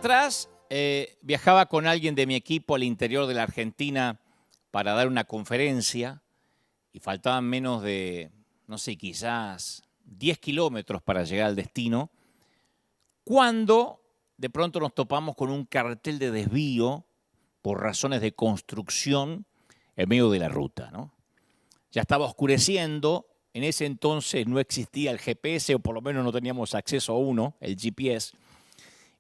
atrás viajaba con alguien de mi equipo al interior de la Argentina para dar una conferencia y faltaban menos de, no sé, quizás 10 kilómetros para llegar al destino, cuando de pronto nos topamos con un cartel de desvío por razones de construcción en medio de la ruta, ¿no? Ya estaba oscureciendo, en ese entonces no existía el GPS, o por lo menos no teníamos acceso a uno, el GPS,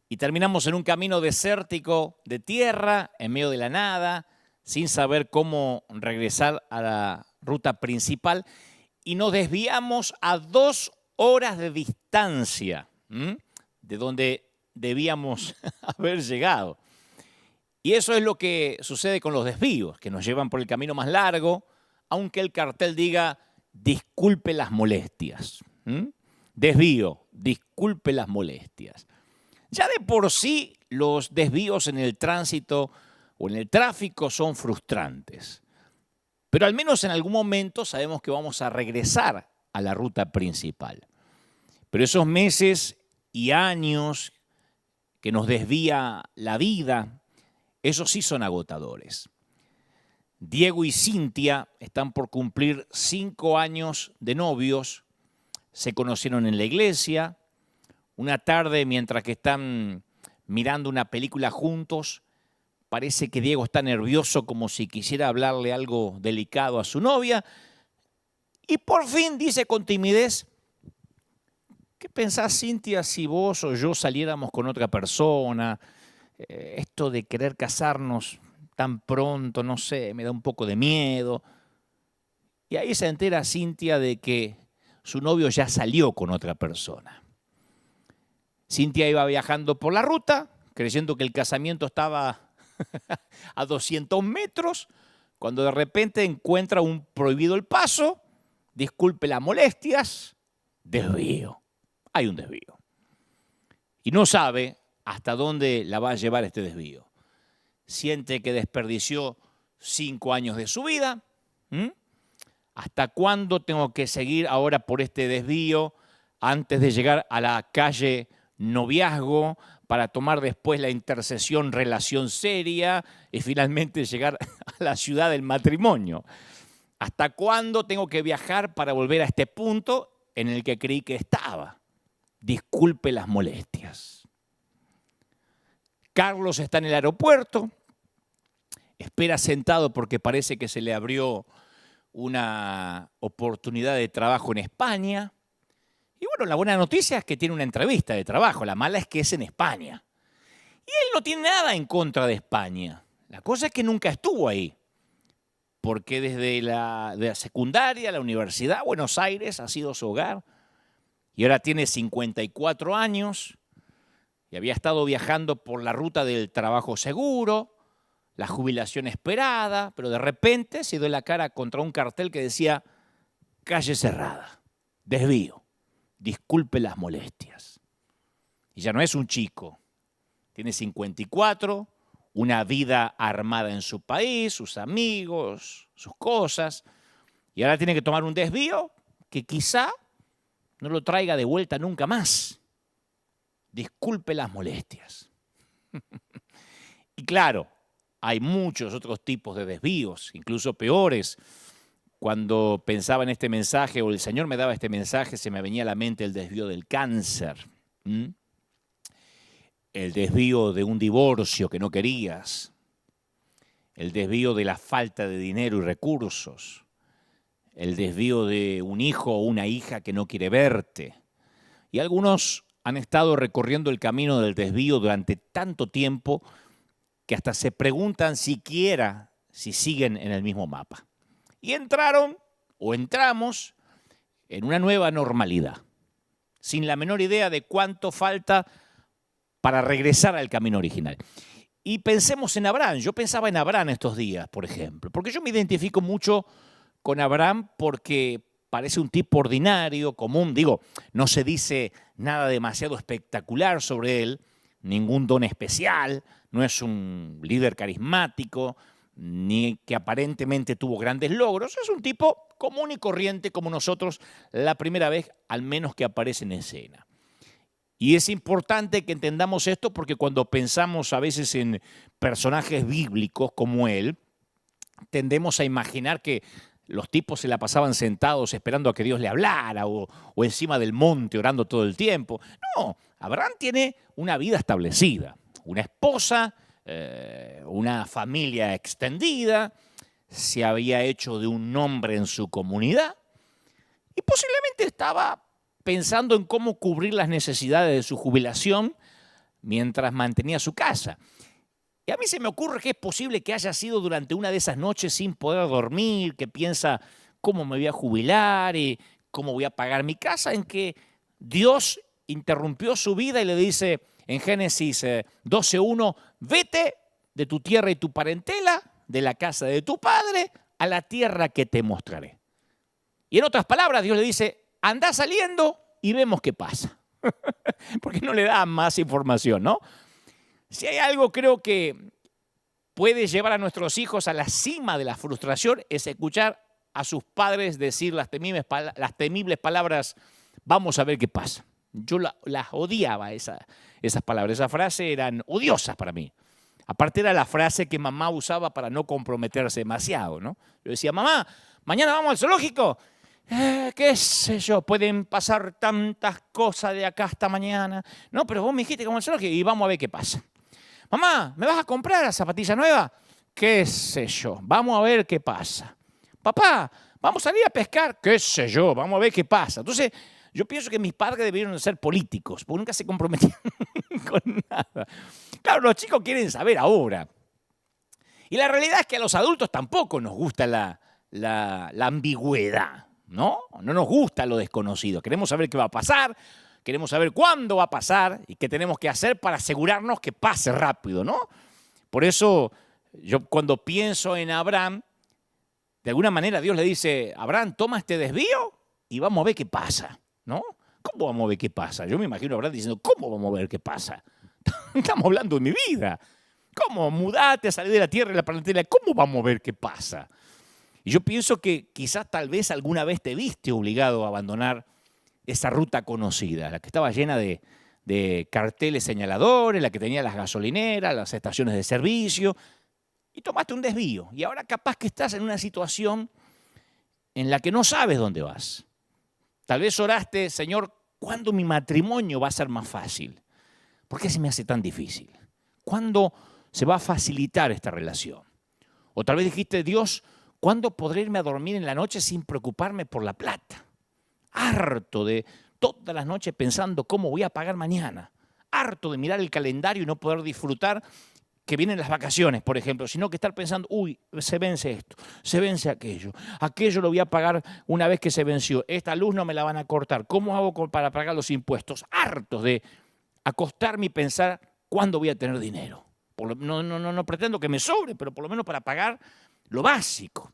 y terminamos en un camino desértico de tierra, en medio de la nada, sin saber cómo regresar a la ruta principal, y nos desviamos a 2 horas de distancia de donde debíamos haber llegado. Y eso es lo que sucede con los desvíos, que nos llevan por el camino más largo, aunque el cartel diga, disculpe las molestias. Desvío, disculpe las molestias. Ya de por sí los desvíos en el tránsito o en el tráfico son frustrantes. Pero al menos en algún momento sabemos que vamos a regresar a la ruta principal. Pero esos meses y años que nos desvía la vida, esos sí son agotadores. Diego y Cintia están por cumplir 5 años de novios. Se conocieron en la iglesia. Una tarde, mientras que están mirando una película juntos, parece que Diego está nervioso, como si quisiera hablarle algo delicado a su novia. Y por fin dice con timidez, ¿qué pensás, Cintia, si vos o yo saliéramos con otra persona? Esto de querer casarnos tan pronto, no sé, me da un poco de miedo. Y ahí se entera Cintia de que su novio ya salió con otra persona. Cintia iba viajando por la ruta, creyendo que el casamiento estaba a 200 metros, cuando de repente encuentra un prohibido el paso, disculpe las molestias, desvío. Hay un desvío. Y no sabe hasta dónde la va a llevar este desvío. Siente que desperdició 5 años de su vida. ¿Hasta cuándo tengo que seguir ahora por este desvío antes de llegar a la calle noviazgo para tomar después la intersección relación seria y finalmente llegar a la ciudad del matrimonio? ¿Hasta cuándo tengo que viajar para volver a este punto en el que creí que estaba? Disculpe las molestias. Carlos está en el aeropuerto, espera sentado porque parece que se le abrió una oportunidad de trabajo en España. Y bueno, la buena noticia es que tiene una entrevista de trabajo, la mala es que es en España. Y él no tiene nada en contra de España. La cosa es que nunca estuvo ahí, porque desde la secundaria, la universidad, Buenos Aires ha sido su hogar. Y ahora tiene 54 años y había estado viajando por la ruta del trabajo seguro, la jubilación esperada, pero de repente se dio la cara contra un cartel que decía calle cerrada, desvío, disculpe las molestias. Y ya no es un chico, tiene 54, una vida armada en su país, sus amigos, sus cosas, y ahora tiene que tomar un desvío que quizá no lo traiga de vuelta nunca más. Disculpe las molestias. Y claro, hay muchos otros tipos de desvíos, incluso peores. Cuando pensaba en este mensaje, o el Señor me daba este mensaje, se me venía a la mente el desvío del cáncer. El desvío de un divorcio que no querías. El desvío de la falta de dinero y recursos. El desvío de un hijo o una hija que no quiere verte. Y algunos han estado recorriendo el camino del desvío durante tanto tiempo que hasta se preguntan siquiera si siguen en el mismo mapa. Y entraron o entramos en una nueva normalidad, sin la menor idea de cuánto falta para regresar al camino original. Y pensemos en Abraham. Yo pensaba en Abraham estos días, por ejemplo, porque yo me identifico mucho con Abraham porque parece un tipo ordinario, común. Digo, no se dice nada demasiado espectacular sobre él, ningún don especial, no es un líder carismático, ni que aparentemente tuvo grandes logros. Es un tipo común y corriente como nosotros la primera vez, al menos que aparece en escena. Y es importante que entendamos esto porque cuando pensamos a veces en personajes bíblicos como él, tendemos a imaginar que los tipos se la pasaban sentados esperando a que Dios le hablara o encima del monte orando todo el tiempo. No, Abraham tiene una vida establecida, una esposa, una familia extendida, se había hecho de un nombre en su comunidad y posiblemente estaba pensando en cómo cubrir las necesidades de su jubilación mientras mantenía su casa. Y a mí se me ocurre que es posible que haya sido durante una de esas noches sin poder dormir, que piensa cómo me voy a jubilar y cómo voy a pagar mi casa, en que Dios interrumpió su vida y le dice en Génesis 12:1, vete de tu tierra y tu parentela, de la casa de tu padre, a la tierra que te mostraré. Y en otras palabras, Dios le dice, anda saliendo y vemos qué pasa. Porque no le da más información, ¿no? Si hay algo creo que puede llevar a nuestros hijos a la cima de la frustración es escuchar a sus padres decir las temibles palabras, vamos a ver qué pasa. Yo las odiaba, esas palabras, esas frases eran odiosas para mí. Aparte era la frase que mamá usaba para no comprometerse demasiado, ¿no? Yo decía, mamá, mañana vamos al zoológico. Qué sé yo, pueden pasar tantas cosas de acá hasta mañana. No, pero vos me dijiste que vamos al zoológico y vamos a ver qué pasa. Mamá, ¿me vas a comprar la zapatilla nueva? Qué sé yo, vamos a ver qué pasa. Papá, ¿vamos a salir a pescar? Qué sé yo, vamos a ver qué pasa. Entonces, yo pienso que mis padres debieron ser políticos, porque nunca se comprometían con nada. Claro, los chicos quieren saber ahora. Y la realidad es que a los adultos tampoco nos gusta la ambigüedad, ¿no? No nos gusta lo desconocido. Queremos saber qué va a pasar, queremos saber cuándo va a pasar y qué tenemos que hacer para asegurarnos que pase rápido, ¿no? Por eso, yo cuando pienso en Abraham, de alguna manera Dios le dice, Abraham, toma este desvío y vamos a ver qué pasa, ¿no? ¿Cómo vamos a ver qué pasa? Yo me imagino a Abraham diciendo, ¿cómo vamos a ver qué pasa? Estamos hablando de mi vida. ¿Cómo? Mudate a salir de la tierra y la parentela. ¿Cómo vamos a ver qué pasa? Y yo pienso que quizás tal vez alguna vez te viste obligado a abandonar esa ruta conocida, la que estaba llena de carteles señaladores, la que tenía las gasolineras, las estaciones de servicio, y tomaste un desvío. Y ahora capaz que estás en una situación en la que no sabes dónde vas. Tal vez oraste, Señor, ¿cuándo mi matrimonio va a ser más fácil? ¿Por qué se me hace tan difícil? ¿Cuándo se va a facilitar esta relación? O tal vez dijiste, Dios, ¿cuándo podré irme a dormir en la noche sin preocuparme por la plata? Harto de todas las noches pensando cómo voy a pagar mañana. Harto de mirar el calendario y no poder disfrutar que vienen las vacaciones, por ejemplo, sino que estar pensando, uy, se vence esto, se vence aquello lo voy a pagar una vez que se venció, esta luz no me la van a cortar, ¿cómo hago para pagar los impuestos? Hartos de acostarme y pensar cuándo voy a tener dinero. No pretendo que me sobre, pero por lo menos para pagar lo básico.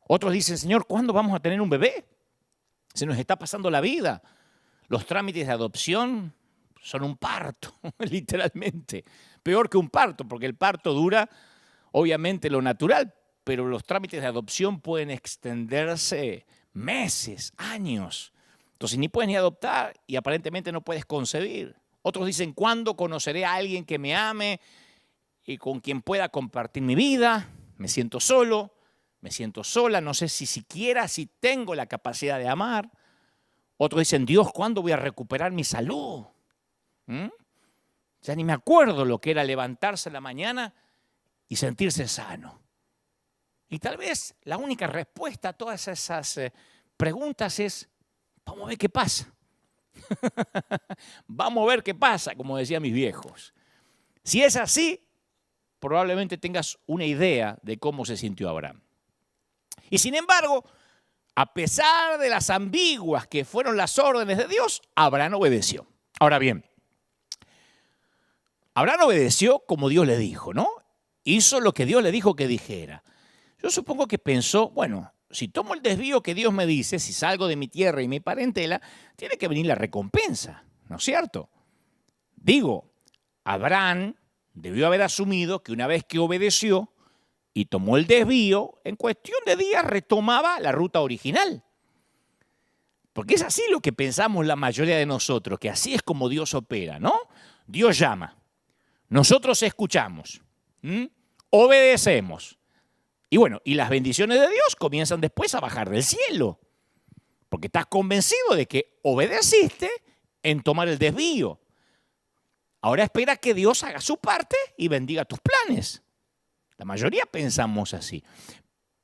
Otros dicen, Señor, ¿cuándo vamos a tener un bebé? Se nos está pasando la vida. Los trámites de adopción son un parto, literalmente. Peor que un parto, porque el parto dura, obviamente, lo natural, pero los trámites de adopción pueden extenderse meses, años. Entonces ni puedes ni adoptar y aparentemente no puedes concebir. Otros dicen, ¿cuándo conoceré a alguien que me ame y con quien pueda compartir mi vida? Me siento solo, me siento sola, no sé si tengo la capacidad de amar. Otros dicen, Dios, ¿cuándo voy a recuperar mi salud? Ya ni me acuerdo lo que era levantarse en la mañana y sentirse sano. Y tal vez la única respuesta a todas esas preguntas es, vamos a ver qué pasa. Vamos a ver qué pasa, como decían mis viejos. Si es así, probablemente tengas una idea de cómo se sintió Abraham. Y sin embargo, a pesar de las ambiguas que fueron las órdenes de Dios, Abraham obedeció. Ahora bien, Abraham obedeció como Dios le dijo, ¿no? Hizo lo que Dios le dijo que dijera. Yo supongo que pensó, bueno, si tomo el desvío que Dios me dice, si salgo de mi tierra y mi parentela, tiene que venir la recompensa, ¿no es cierto? Digo, Abraham debió haber asumido que una vez que obedeció y tomó el desvío, en cuestión de días retomaba la ruta original. Porque es así lo que pensamos la mayoría de nosotros, que así es como Dios opera, ¿no? Dios llama, nosotros escuchamos, obedecemos. Y bueno, y las bendiciones de Dios comienzan después a bajar del cielo. Porque estás convencido de que obedeciste en tomar el desvío. Ahora espera que Dios haga su parte y bendiga tus planes. La mayoría pensamos así.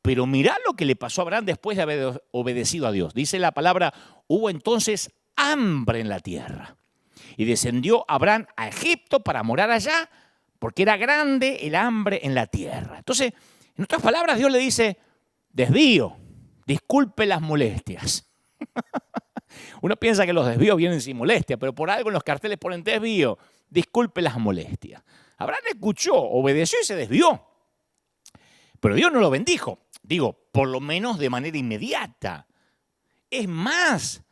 Pero mirá lo que le pasó a Abraham después de haber obedecido a Dios. Dice la palabra, hubo entonces hambre en la tierra. Y descendió Abraham a Egipto para morar allá, porque era grande el hambre en la tierra. Entonces, en otras palabras, Dios le dice, desvío, disculpe las molestias. Uno piensa que los desvíos vienen sin molestia, pero por algo en los carteles ponen desvío, disculpe las molestias. Abraham escuchó, obedeció y se desvió. Pero Dios no lo bendijo. Digo, por lo menos de manera inmediata. Es más,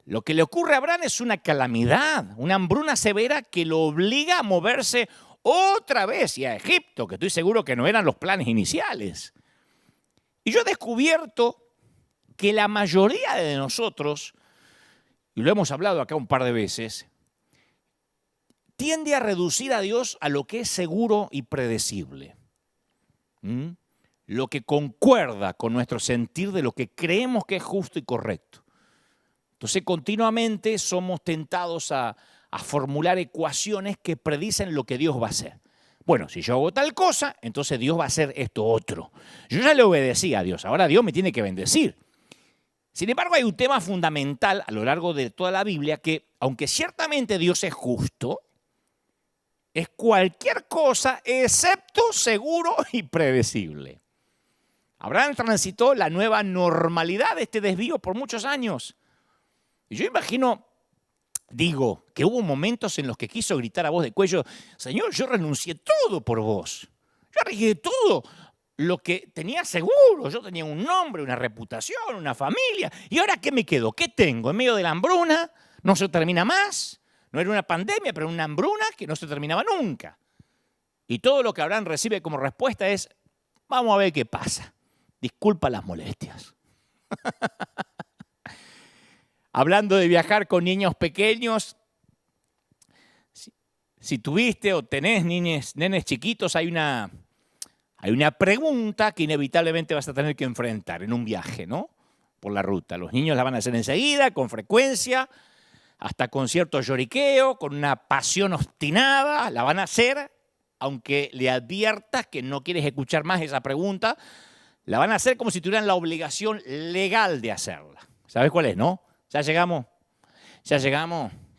lo que le ocurre a Abraham es una calamidad, una hambruna severa que lo obliga a moverse otra vez y a Egipto, que estoy seguro que no eran los planes iniciales. Y yo he descubierto que la mayoría de nosotros, y lo hemos hablado acá un par de veces, tiende a reducir a Dios a lo que es seguro y predecible. Lo que concuerda con nuestro sentir de lo que creemos que es justo y correcto. Entonces continuamente somos tentados a formular ecuaciones que predicen lo que Dios va a hacer. Bueno, si yo hago tal cosa, entonces Dios va a hacer esto otro. Yo ya le obedecí a Dios, ahora Dios me tiene que bendecir. Sin embargo, hay un tema fundamental a lo largo de toda la Biblia que, aunque ciertamente Dios es justo, es cualquier cosa excepto seguro y predecible. Abraham transitó la nueva normalidad de este desvío por muchos años. Y yo imagino, digo, que hubo momentos en los que quiso gritar a voz de cuello, Señor, yo renuncié todo por vos. Yo arriesgué todo lo que tenía seguro. Yo tenía un nombre, una reputación, una familia. ¿Y ahora qué me quedo? ¿Qué tengo? En medio de la hambruna, no se termina más. No era una pandemia, pero una hambruna que no se terminaba nunca. Y todo lo que Abraham recibe como respuesta es, vamos a ver qué pasa. Disculpa las molestias. Hablando de viajar con niños pequeños, si tuviste o tenés nenes chiquitos, hay una pregunta que inevitablemente vas a tener que enfrentar en un viaje, ¿no? Por la ruta. Los niños la van a hacer enseguida, con frecuencia, hasta con cierto lloriqueo, con una pasión obstinada, la van a hacer, aunque le adviertas que no quieres escuchar más esa pregunta, la van a hacer como si tuvieran la obligación legal de hacerla. ¿Sabes cuál es, no? Ya llegamos,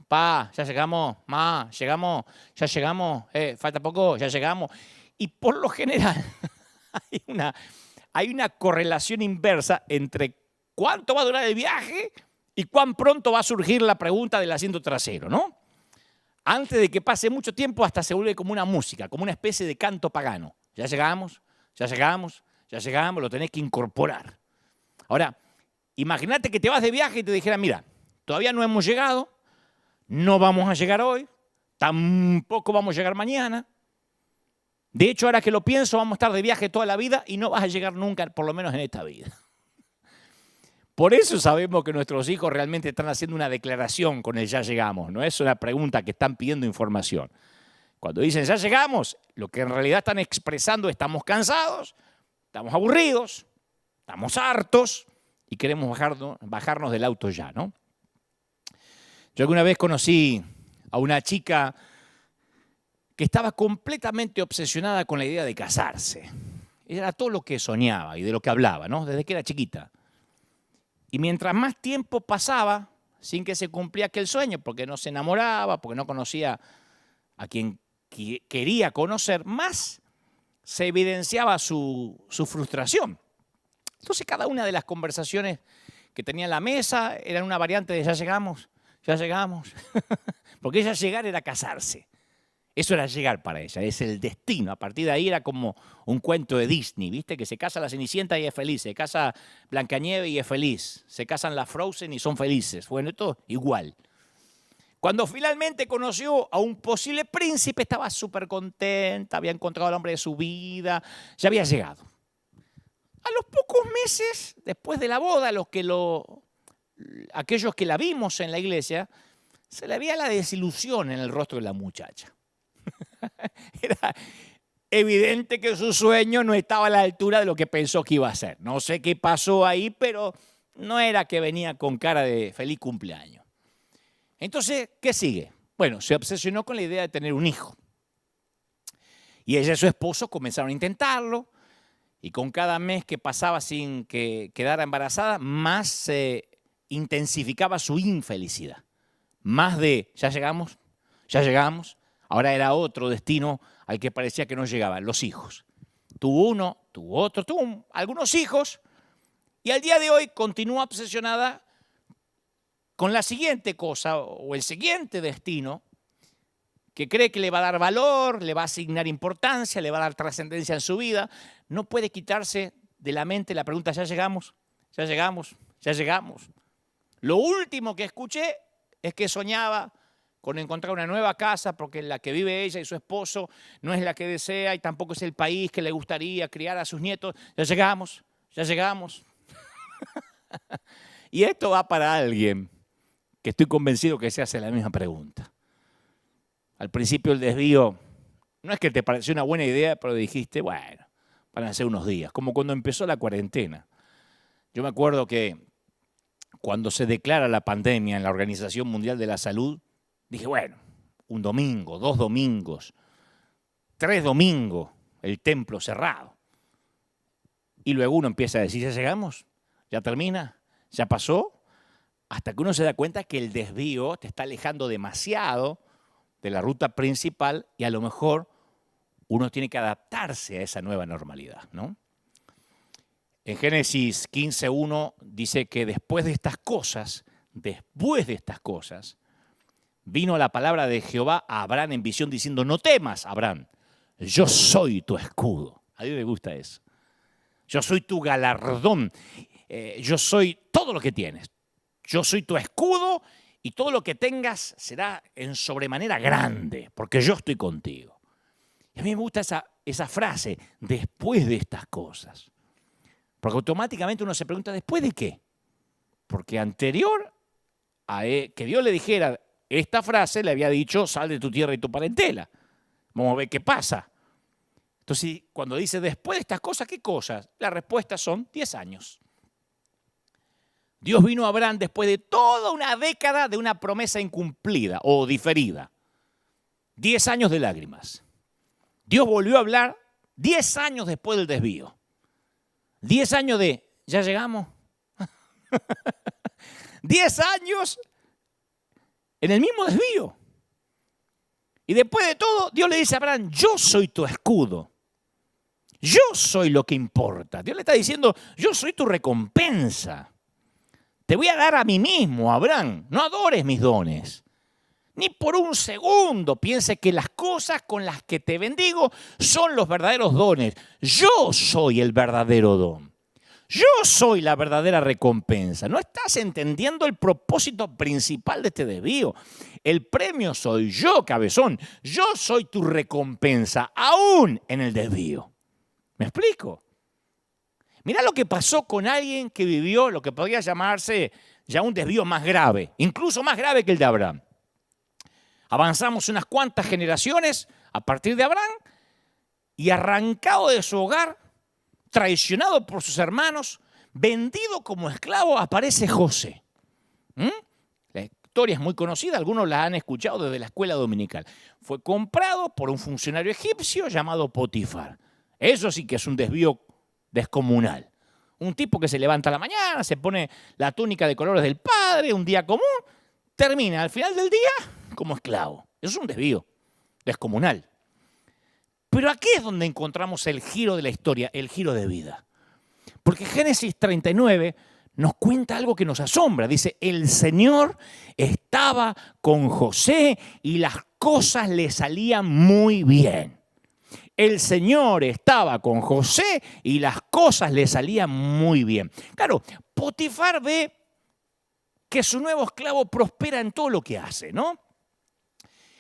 pa, ya llegamos, ma, llegamos, ya llegamos, falta poco, ya llegamos. Y por lo general hay una correlación inversa entre cuánto va a durar el viaje y cuán pronto va a surgir la pregunta del asiento trasero, ¿no? Antes de que pase mucho tiempo hasta se vuelve como una música, como una especie de canto pagano. Ya llegamos, ya llegamos, ya llegamos, lo tenés que incorporar. Ahora, imagínate que te vas de viaje y te dijeran, mira, todavía no hemos llegado, no vamos a llegar hoy, tampoco vamos a llegar mañana. De hecho, ahora que lo pienso, vamos a estar de viaje toda la vida y no vas a llegar nunca, por lo menos en esta vida. Por eso sabemos que nuestros hijos realmente están haciendo una declaración con el ya llegamos. No es una pregunta que están pidiendo información. Cuando dicen ya llegamos, lo que en realidad están expresando es estamos cansados, estamos aburridos, estamos hartos y queremos bajarnos del auto ya, ¿no? Yo alguna vez conocí a una chica que estaba completamente obsesionada con la idea de casarse. Era todo lo que soñaba y de lo que hablaba, ¿no? Desde que era chiquita. Y mientras más tiempo pasaba sin que se cumplía aquel sueño, porque no se enamoraba, porque no conocía a quien quería conocer, más se evidenciaba su frustración. Entonces cada una de las conversaciones que tenía en la mesa eran una variante de ya llegamos, porque ella llegar era casarse. Eso era llegar para ella, es el destino. A partir de ahí era como un cuento de Disney, ¿viste? Que se casa la Cenicienta y es feliz, se casa Blancanieves y es feliz, se casan las Frozen y son felices. Bueno, todo igual. Cuando finalmente conoció a un posible príncipe, estaba súper contenta, había encontrado al hombre de su vida, ya había llegado. A los pocos meses, después de la boda, los que lo aquellos que la vimos en la iglesia, se le veía la desilusión en el rostro de la muchacha. Era evidente que su sueño no estaba a la altura de lo que pensó que iba a ser. No sé qué pasó ahí, pero no era que venía con cara de feliz cumpleaños. Entonces, ¿qué sigue? Bueno, se obsesionó con la idea de tener un hijo. Y ella y su esposo comenzaron a intentarlo, y con cada mes que pasaba sin que quedara embarazada, más se intensificaba su infelicidad. Más de, ya llegamos, ahora era otro destino al que parecía que no llegaba, los hijos. Tuvo uno, tuvo otro, tuvo algunos hijos, y al día de hoy continúa obsesionada con la siguiente cosa o el siguiente destino, que cree que le va a dar valor, le va a asignar importancia, le va a dar trascendencia en su vida. No puede quitarse de la mente la pregunta, ¿ya llegamos? ¿Ya llegamos? ¿Ya llegamos? Lo último que escuché es que soñaba con encontrar una nueva casa porque la que vive ella y su esposo no es la que desea y tampoco es el país que le gustaría criar a sus nietos. ¿Ya llegamos? ¿Ya llegamos? Y esto va para alguien que estoy convencido que se hace la misma pregunta. Al principio el desvío, no es que te pareció una buena idea, pero dijiste, bueno, van a ser unos días, como cuando empezó la cuarentena. Yo me acuerdo que cuando se declara la pandemia en la Organización Mundial de la Salud, dije, bueno, un domingo, 2 domingos, 3 domingos, el templo cerrado. Y luego uno empieza a decir, ¿ya llegamos? ¿Ya termina? ¿Ya pasó? Hasta que uno se da cuenta que el desvío te está alejando demasiado de la ruta principal y a lo mejor uno tiene que adaptarse a esa nueva normalidad, ¿no? En Génesis 15:1 dice que después de estas cosas, vino la palabra de Jehová a Abraham en visión diciendo, no temas, Abraham, yo soy tu escudo. A Dios le gusta eso. Yo soy tu galardón, yo soy todo lo que tienes. Yo soy tu escudo y todo lo que tengas será en sobremanera grande, porque yo estoy contigo. Y a mí me gusta esa frase, después de estas cosas. Porque automáticamente uno se pregunta, ¿después de qué? Porque anterior a que Dios le dijera esta frase, le había dicho, sal de tu tierra y tu parentela. Vamos a ver qué pasa. Entonces, cuando dice después de estas cosas, ¿qué cosas? La respuesta son 10 años. Dios vino a Abraham después de toda una década de una promesa incumplida o diferida. 10 años de lágrimas. Dios volvió a hablar 10 años después del desvío. 10 años de, ¿ya llegamos? 10 años en el mismo desvío. Y después de todo, Dios le dice a Abraham, yo soy tu escudo. Yo soy lo que importa. Dios le está diciendo, yo soy tu recompensa. Te voy a dar a mí mismo, Abraham. No adores mis dones. Ni por un segundo piense que las cosas con las que te bendigo son los verdaderos dones. Yo soy el verdadero don. Yo soy la verdadera recompensa. ¿No estás entendiendo el propósito principal de este desvío? El premio soy yo, cabezón. Yo soy tu recompensa, aún en el desvío. ¿Me explico? Mirá lo que pasó con alguien que vivió lo que podría llamarse ya un desvío más grave, incluso más grave que el de Abraham. Avanzamos unas cuantas generaciones a partir de Abraham y arrancado de su hogar, traicionado por sus hermanos, vendido como esclavo, aparece José. La historia es muy conocida, algunos la han escuchado desde la escuela dominical. Fue comprado por un funcionario egipcio llamado Potifar. Eso sí que es un desvío descomunal. Un tipo que se levanta a la mañana, se pone la túnica de colores del padre, un día común, termina al final del día como esclavo. Eso es un desvío descomunal. Pero aquí es donde encontramos el giro de la historia, el giro de vida. Porque Génesis 39 nos cuenta algo que nos asombra. Dice, el Señor estaba con José y las cosas le salían muy bien. El Señor estaba con José y las cosas le salían muy bien. Claro, Potifar ve que su nuevo esclavo prospera en todo lo que hace, ¿no?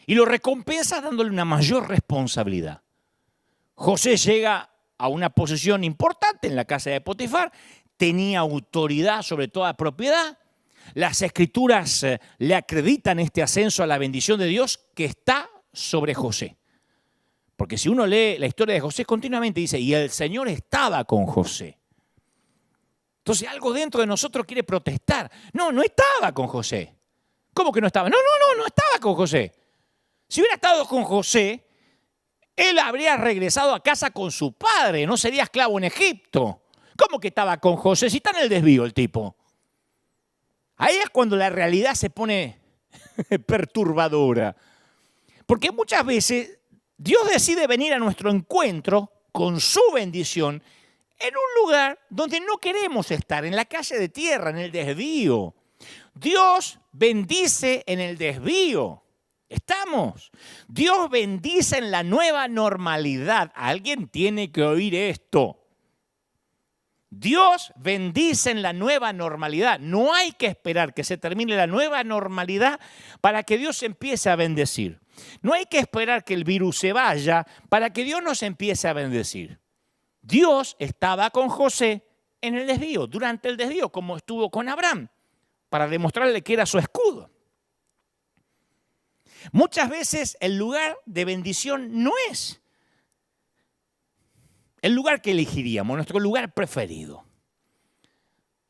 Y lo recompensa dándole una mayor responsabilidad. José llega a una posición importante en la casa de Potifar, tenía autoridad sobre toda propiedad, Las Escrituras le acreditan este ascenso a la bendición de Dios que está sobre José. Porque si uno lee la historia de José, continuamente dice, y el Señor estaba con José. Entonces algo dentro de nosotros quiere protestar. No, no estaba con José. ¿Cómo que no estaba? No estaba con José. Si hubiera estado con José, él habría regresado a casa con su padre, no sería esclavo en Egipto. ¿Cómo que estaba con José? Si está en el desvío el tipo. Ahí es cuando la realidad se pone perturbadora. Porque muchas veces Dios decide venir a nuestro encuentro con su bendición en un lugar donde no queremos estar, en la calle de tierra, en el desvío. Dios bendice en el desvío. Estamos. Dios bendice en la nueva normalidad. Alguien tiene que oír esto. Dios bendice en la nueva normalidad. No hay que esperar que se termine la nueva normalidad para que Dios empiece a bendecir. No hay que esperar que el virus se vaya para que Dios nos empiece a bendecir. Dios estaba con José en el desvío, durante el desvío, como estuvo con Abraham, para demostrarle que era su escudo. Muchas veces el lugar de bendición no es el lugar que elegiríamos, nuestro lugar preferido.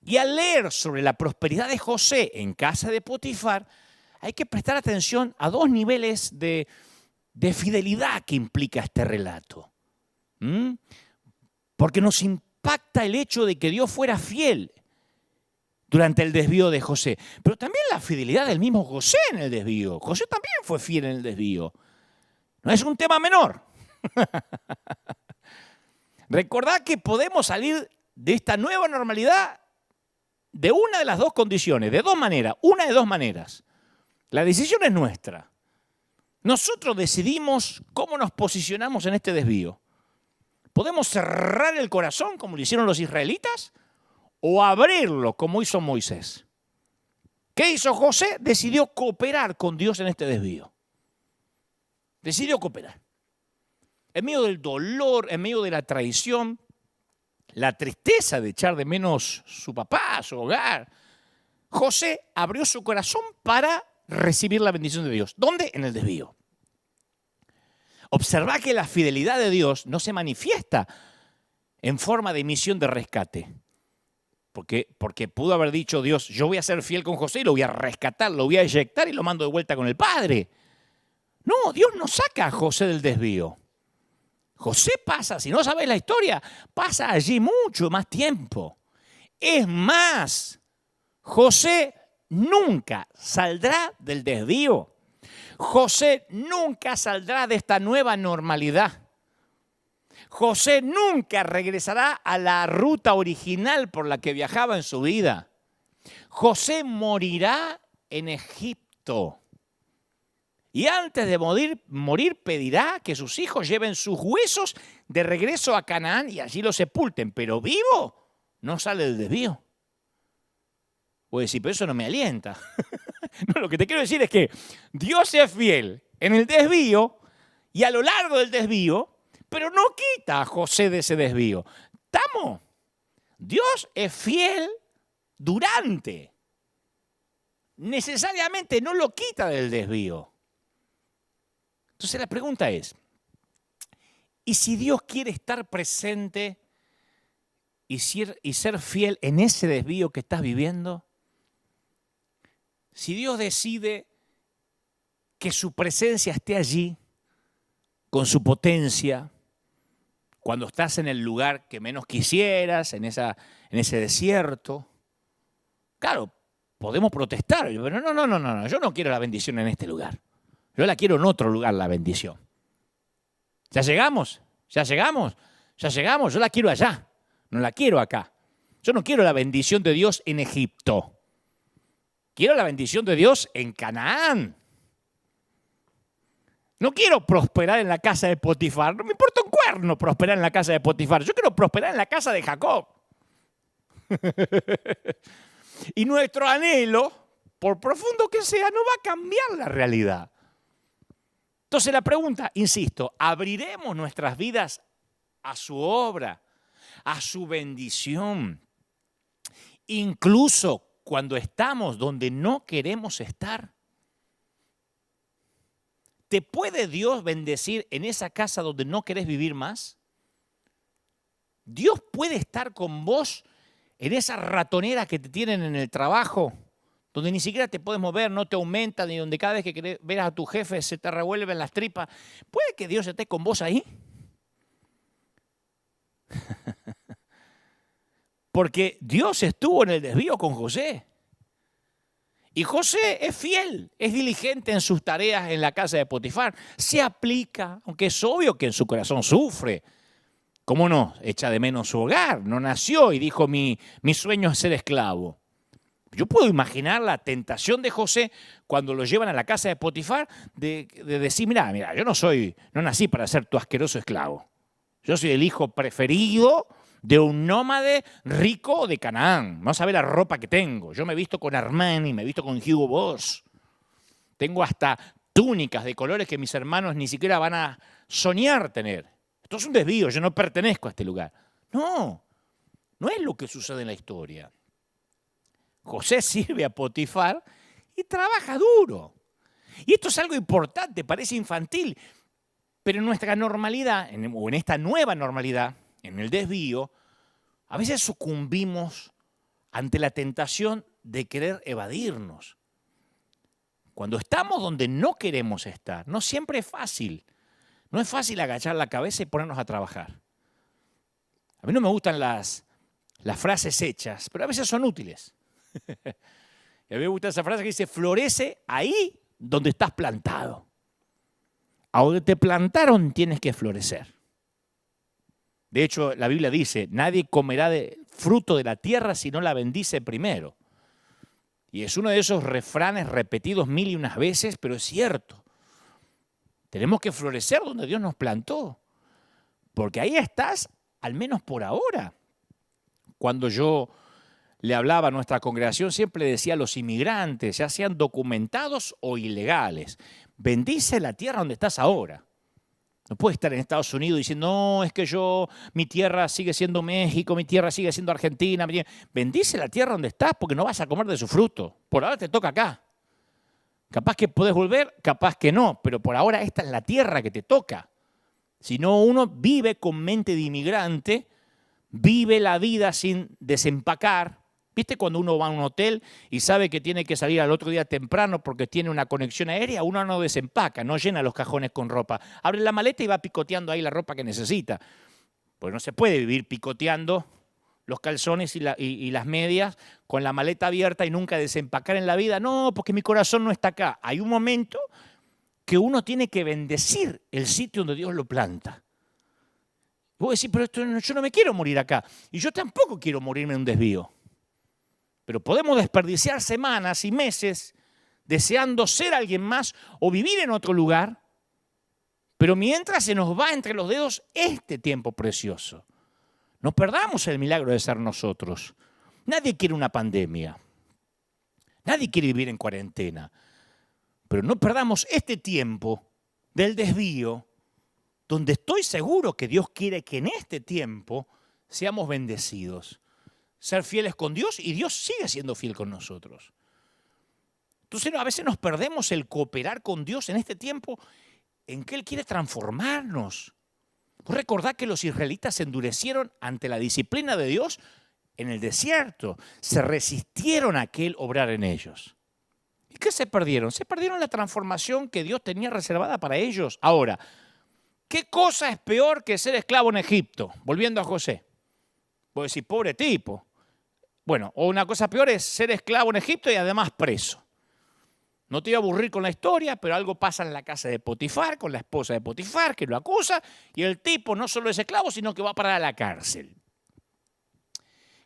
Y al leer sobre la prosperidad de José en casa de Potifar, hay que prestar atención a dos niveles de fidelidad que implica este relato. Porque nos impacta el hecho de que Dios fuera fiel durante el desvío de José, pero también la fidelidad del mismo José en el desvío. José también fue fiel en el desvío. No es un tema menor. Recordad que podemos salir de esta nueva normalidad de una de las dos condiciones, de dos maneras, una de dos maneras. La decisión es nuestra. Nosotros decidimos cómo nos posicionamos en este desvío. Podemos cerrar el corazón como lo hicieron los israelitas o abrirlo como hizo Moisés. ¿Qué hizo José? Decidió cooperar con Dios en este desvío. Decidió cooperar. En medio del dolor, en medio de la traición, la tristeza de echar de menos su papá, su hogar, José abrió su corazón para recibir la bendición de Dios. ¿Dónde? En el desvío. Observa que la fidelidad de Dios no se manifiesta en forma de misión de rescate. Porque pudo haber dicho Dios, yo voy a ser fiel con José y lo voy a rescatar, lo voy a eyectar y lo mando de vuelta con el Padre. No, Dios no saca a José del desvío. José pasa, si no sabes la historia, pasa allí mucho más tiempo. Es más, José nunca saldrá del desvío. José nunca saldrá de esta nueva normalidad. José nunca regresará a la ruta original por la que viajaba en su vida. José morirá en Egipto. Y antes de morir pedirá que sus hijos lleven sus huesos de regreso a Canaán y allí los sepulten. Pero vivo no sale del desvío. Voy a decir, pero eso no me alienta. No, lo que te quiero decir es que Dios es fiel en el desvío y a lo largo del desvío, pero no quita a José de ese desvío. ¿Estamos? Dios es fiel durante. Necesariamente no lo quita del desvío. Entonces la pregunta es, ¿y si Dios quiere estar presente y ser fiel en ese desvío que estás viviendo? Si Dios decide que su presencia esté allí, con su potencia, cuando estás en el lugar que menos quisieras, en ese desierto, claro, podemos protestar, pero no, yo no quiero la bendición en este lugar. Yo la quiero en otro lugar, la bendición. ¿Ya llegamos? Yo la quiero allá, no la quiero acá. Yo no quiero la bendición de Dios en Egipto. Quiero la bendición de Dios en Canaán. No quiero prosperar en la casa de Potifar. No me importa un cuerno prosperar en la casa de Potifar. Yo quiero prosperar en la casa de Jacob. Y nuestro anhelo, por profundo que sea, no va a cambiar la realidad. Entonces la pregunta, insisto, ¿abriremos nuestras vidas a su obra, a su bendición, incluso cuando estamos donde no queremos estar? ¿Te puede Dios bendecir en esa casa donde no querés vivir más? ¿Dios puede estar con vos en esa ratonera que te tienen en el trabajo, donde ni siquiera te puedes mover, no te aumentan, y donde cada vez que querés ver a tu jefe se te revuelven las tripas? ¿Puede que Dios esté con vos ahí? Porque Dios estuvo en el desvío con José. Y José es fiel, es diligente en sus tareas en la casa de Potifar. Se aplica, aunque es obvio que en su corazón sufre. ¿Cómo no? Echa de menos su hogar. No nació y dijo, mi sueño es ser esclavo. Yo puedo imaginar la tentación de José cuando lo llevan a la casa de Potifar de decir, mira, yo no nací para ser tu asqueroso esclavo. Yo soy el hijo preferido de un nómade rico de Canaán. Vamos a ver la ropa que tengo. Yo me he visto con Armani, me he visto con Hugo Boss. Tengo hasta túnicas de colores que mis hermanos ni siquiera van a soñar tener. Esto es un desvío, yo no pertenezco a este lugar. No es lo que sucede en la historia. José sirve a Potifar y trabaja duro. Y esto es algo importante, parece infantil, pero en nuestra normalidad, o en esta nueva normalidad, en el desvío, a veces sucumbimos ante la tentación de querer evadirnos. Cuando estamos donde no queremos estar, no siempre es fácil. No es fácil agachar la cabeza y ponernos a trabajar. A mí no me gustan las frases hechas, pero a veces son útiles. Y a mí me gusta esa frase que dice, florece ahí donde estás plantado. A donde te plantaron tienes que florecer. De hecho, la Biblia dice, nadie comerá de fruto de la tierra si no la bendice primero. Y es uno de esos refranes repetidos 1000 veces, pero es cierto. Tenemos que florecer donde Dios nos plantó, porque ahí estás, al menos por ahora. Cuando yo le hablaba a nuestra congregación, siempre decía a los inmigrantes, ya sean documentados o ilegales, bendice la tierra donde estás ahora. No puedes estar en Estados Unidos diciendo, no, es que mi tierra sigue siendo México, mi tierra sigue siendo Argentina. Bendice la tierra donde estás porque no vas a comer de su fruto. Por ahora te toca acá. Capaz que podés volver, capaz que no, pero por ahora esta es la tierra que te toca. Si no, uno vive con mente de inmigrante, vive la vida sin desempacar. ¿Viste cuando uno va a un hotel y sabe que tiene que salir al otro día temprano porque tiene una conexión aérea? Uno no desempaca, no llena los cajones con ropa. Abre la maleta y va picoteando ahí la ropa que necesita. Pues no se puede vivir picoteando los calzones y las medias con la maleta abierta y nunca desempacar en la vida. No, porque mi corazón no está acá. Hay un momento que uno tiene que bendecir el sitio donde Dios lo planta. Vos decís, pero yo no me quiero morir acá. Y yo tampoco quiero morirme en un desvío. Pero podemos desperdiciar semanas y meses deseando ser alguien más o vivir en otro lugar, pero mientras se nos va entre los dedos este tiempo precioso. No perdamos el milagro de ser nosotros. Nadie quiere una pandemia. Nadie quiere vivir en cuarentena. Pero no perdamos este tiempo del desvío, donde estoy seguro que Dios quiere que en este tiempo seamos bendecidos. Ser fieles con Dios y Dios sigue siendo fiel con nosotros. Entonces a veces nos perdemos el cooperar con Dios en este tiempo en que Él quiere transformarnos. Vos recordad que los israelitas se endurecieron ante la disciplina de Dios en el desierto. Se resistieron a que Él obrara en ellos. ¿Y qué se perdieron? Se perdieron la transformación que Dios tenía reservada para ellos. Ahora, ¿qué cosa es peor que ser esclavo en Egipto? Volviendo a José. Vos decís, pobre tipo. Bueno, o una cosa peor es ser esclavo en Egipto y además preso. No te iba a aburrir con la historia, pero algo pasa en la casa de Potifar, con la esposa de Potifar, que lo acusa, y el tipo no solo es esclavo, sino que va a parar a la cárcel.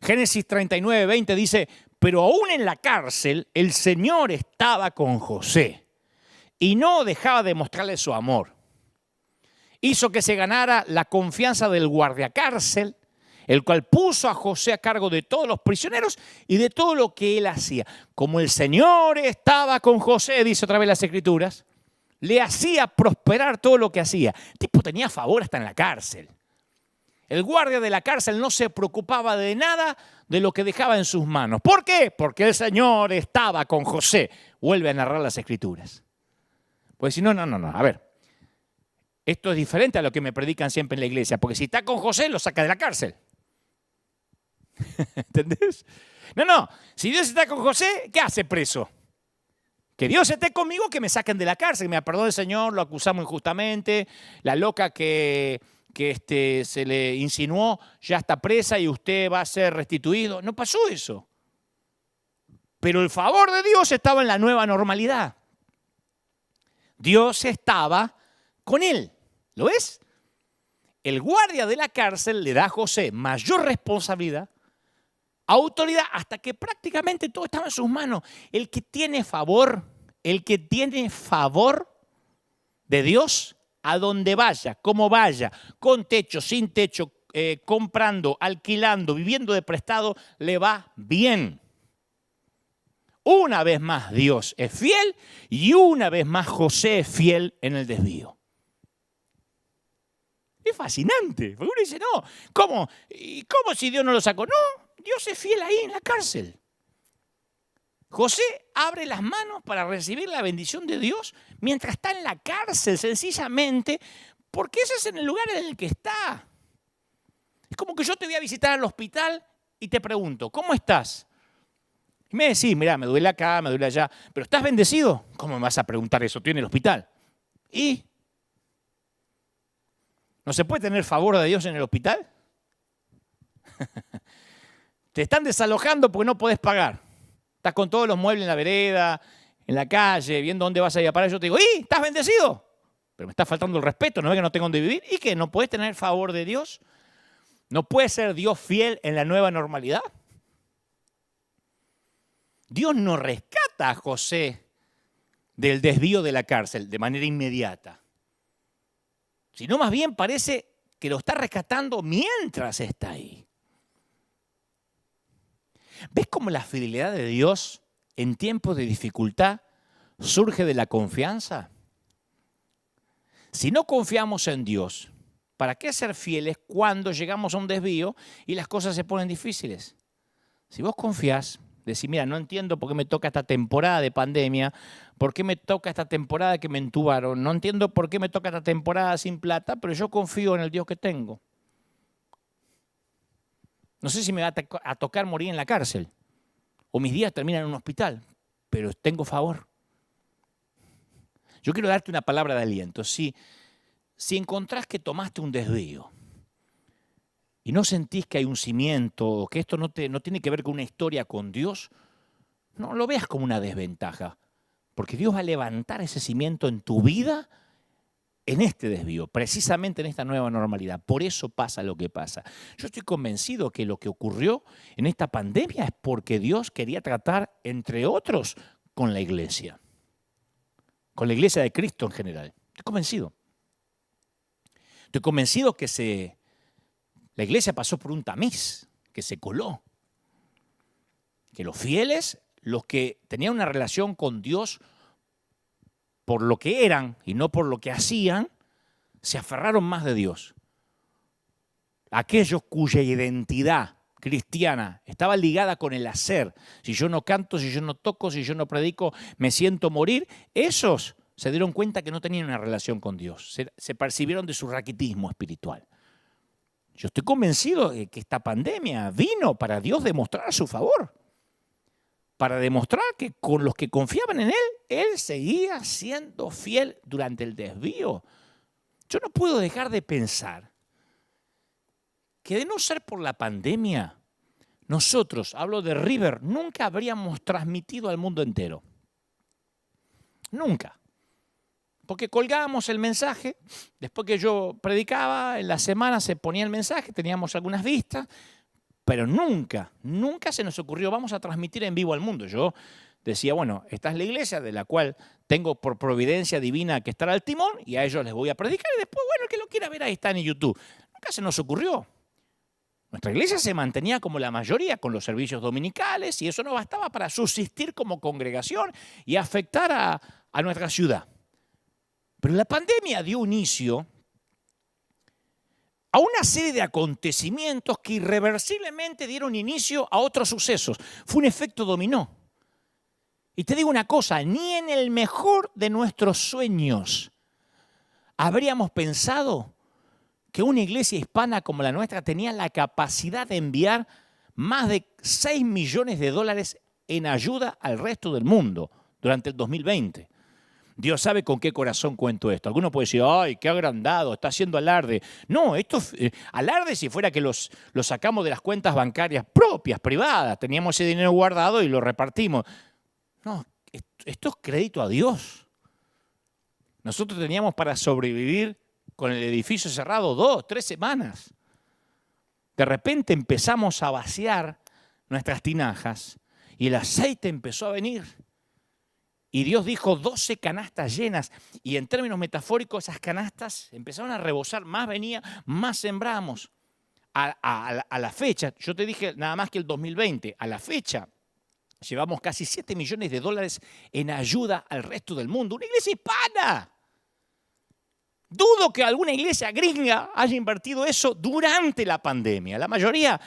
Génesis 39:20 dice, pero aún en la cárcel el Señor estaba con José y no dejaba de mostrarle su amor. Hizo que se ganara la confianza del guardiacárcel, el cual puso a José a cargo de todos los prisioneros y de todo lo que él hacía. Como el Señor estaba con José, dice otra vez las Escrituras, le hacía prosperar todo lo que hacía. El tipo tenía favor hasta en la cárcel. El guardia de la cárcel no se preocupaba de nada de lo que dejaba en sus manos. ¿Por qué? Porque el Señor estaba con José. Vuelve a narrar las Escrituras. Pues si no, a ver. Esto es diferente a lo que me predican siempre en la iglesia, porque si está con José, lo saca de la cárcel. ¿Entendés? No. Si Dios está con José, ¿qué hace preso? Que Dios esté conmigo, que me saquen de la cárcel, que me perdone el Señor, lo acusamos injustamente, la loca que se le insinuó ya está presa y usted va a ser restituido. No pasó eso. Pero el favor de Dios estaba en la nueva normalidad. Dios estaba con él. ¿Lo ves? El guardia de la cárcel le da a José mayor responsabilidad, autoridad, hasta que prácticamente todo estaba en sus manos. El que tiene favor de Dios, a donde vaya, como vaya, con techo, sin techo, comprando, alquilando, viviendo de prestado, le va bien. Una vez más Dios es fiel y una vez más José es fiel en el desvío. Es fascinante, porque uno dice, no, ¿cómo si Dios no lo sacó? No, Dios es fiel ahí en la cárcel. José abre las manos para recibir la bendición de Dios mientras está en la cárcel, sencillamente, porque ese es el lugar en el que está. Es como que yo te voy a visitar al hospital y te pregunto, ¿cómo estás? Y me decís, mirá, me duele acá, me duele allá, pero ¿estás bendecido? ¿Cómo me vas a preguntar eso? Estoy en el hospital. ¿Y? ¿No se puede tener favor de Dios en el hospital? Te están desalojando porque no podés pagar. Estás con todos los muebles en la vereda, en la calle, viendo dónde vas a ir a parar. Yo te digo, ¿y? ¿Estás bendecido? Pero me está faltando el respeto, ¿no ves que no tengo dónde vivir? ¿Y qué? ¿No puedes tener favor de Dios? ¿No puede ser Dios fiel en la nueva normalidad? Dios no rescata a José del desvío de la cárcel de manera inmediata, sino más bien parece que lo está rescatando mientras está ahí. ¿Ves cómo la fidelidad de Dios en tiempos de dificultad surge de la confianza? Si no confiamos en Dios, ¿para qué ser fieles cuando llegamos a un desvío y las cosas se ponen difíciles? Si vos confías, decís, mira, no entiendo por qué me toca esta temporada de pandemia, por qué me toca esta temporada que me entubaron, no entiendo por qué me toca esta temporada sin plata, pero yo confío en el Dios que tengo. No sé si me va a tocar morir en la cárcel o mis días terminan en un hospital, pero tengo favor. Yo quiero darte una palabra de aliento. Si encontrás que tomaste un desvío y no sentís que hay un cimiento o que esto no tiene que ver con una historia con Dios, no lo veas como una desventaja, porque Dios va a levantar ese cimiento en tu vida en este desvío, precisamente en esta nueva normalidad. Por eso pasa lo que pasa. Yo estoy convencido que lo que ocurrió en esta pandemia es porque Dios quería tratar, entre otros, con la iglesia de Cristo en general. Estoy convencido. Estoy convencido que la iglesia pasó por un tamiz, que se coló. Que los fieles, los que tenían una relación con Dios por lo que eran y no por lo que hacían, se aferraron más de Dios. Aquellos cuya identidad cristiana estaba ligada con el hacer, si yo no canto, si yo no toco, si yo no predico, me siento morir, esos se dieron cuenta que no tenían una relación con Dios, se percibieron de su raquitismo espiritual. Yo estoy convencido de que esta pandemia vino para Dios demostrar su favor, para demostrar que con los que confiaban en Él seguía siendo fiel durante el desvío. Yo no puedo dejar de pensar que de no ser por la pandemia, nosotros, hablo de River, nunca habríamos transmitido al mundo entero. Nunca. Porque colgábamos el mensaje, después que yo predicaba, en la semana se ponía el mensaje, teníamos algunas vistas, pero nunca se nos ocurrió, vamos a transmitir en vivo al mundo. Yo decía, bueno, esta es la iglesia de la cual tengo por providencia divina que estar al timón y a ellos les voy a predicar y después, bueno, el que lo quiera ver ahí está en YouTube. Nunca se nos ocurrió. Nuestra iglesia se mantenía como la mayoría con los servicios dominicales y eso no bastaba para subsistir como congregación y afectar a nuestra ciudad. Pero la pandemia dio inicio a una serie de acontecimientos que irreversiblemente dieron inicio a otros sucesos. Fue un efecto dominó. Y te digo una cosa, ni en el mejor de nuestros sueños habríamos pensado que una iglesia hispana como la nuestra tenía la capacidad de enviar más de 6 millones de dólares en ayuda al resto del mundo durante el 2020. Dios sabe con qué corazón cuento esto. Alguno puede decir, ¡ay, qué agrandado! Está haciendo alarde. No, esto es alarde si fuera que los sacamos de las cuentas bancarias propias, privadas. Teníamos ese dinero guardado y lo repartimos. No, esto es crédito a Dios. Nosotros teníamos para sobrevivir con el edificio cerrado 2, 3 semanas. De repente empezamos a vaciar nuestras tinajas y el aceite empezó a venir. Y Dios dijo 12 canastas llenas. Y en términos metafóricos esas canastas empezaron a rebosar. Más venía, más sembramos. A la fecha, yo te dije nada más que el 2020, a la fecha llevamos casi 7 millones de dólares en ayuda al resto del mundo. ¡Una iglesia hispana! Dudo que alguna iglesia gringa haya invertido eso durante la pandemia. La mayoría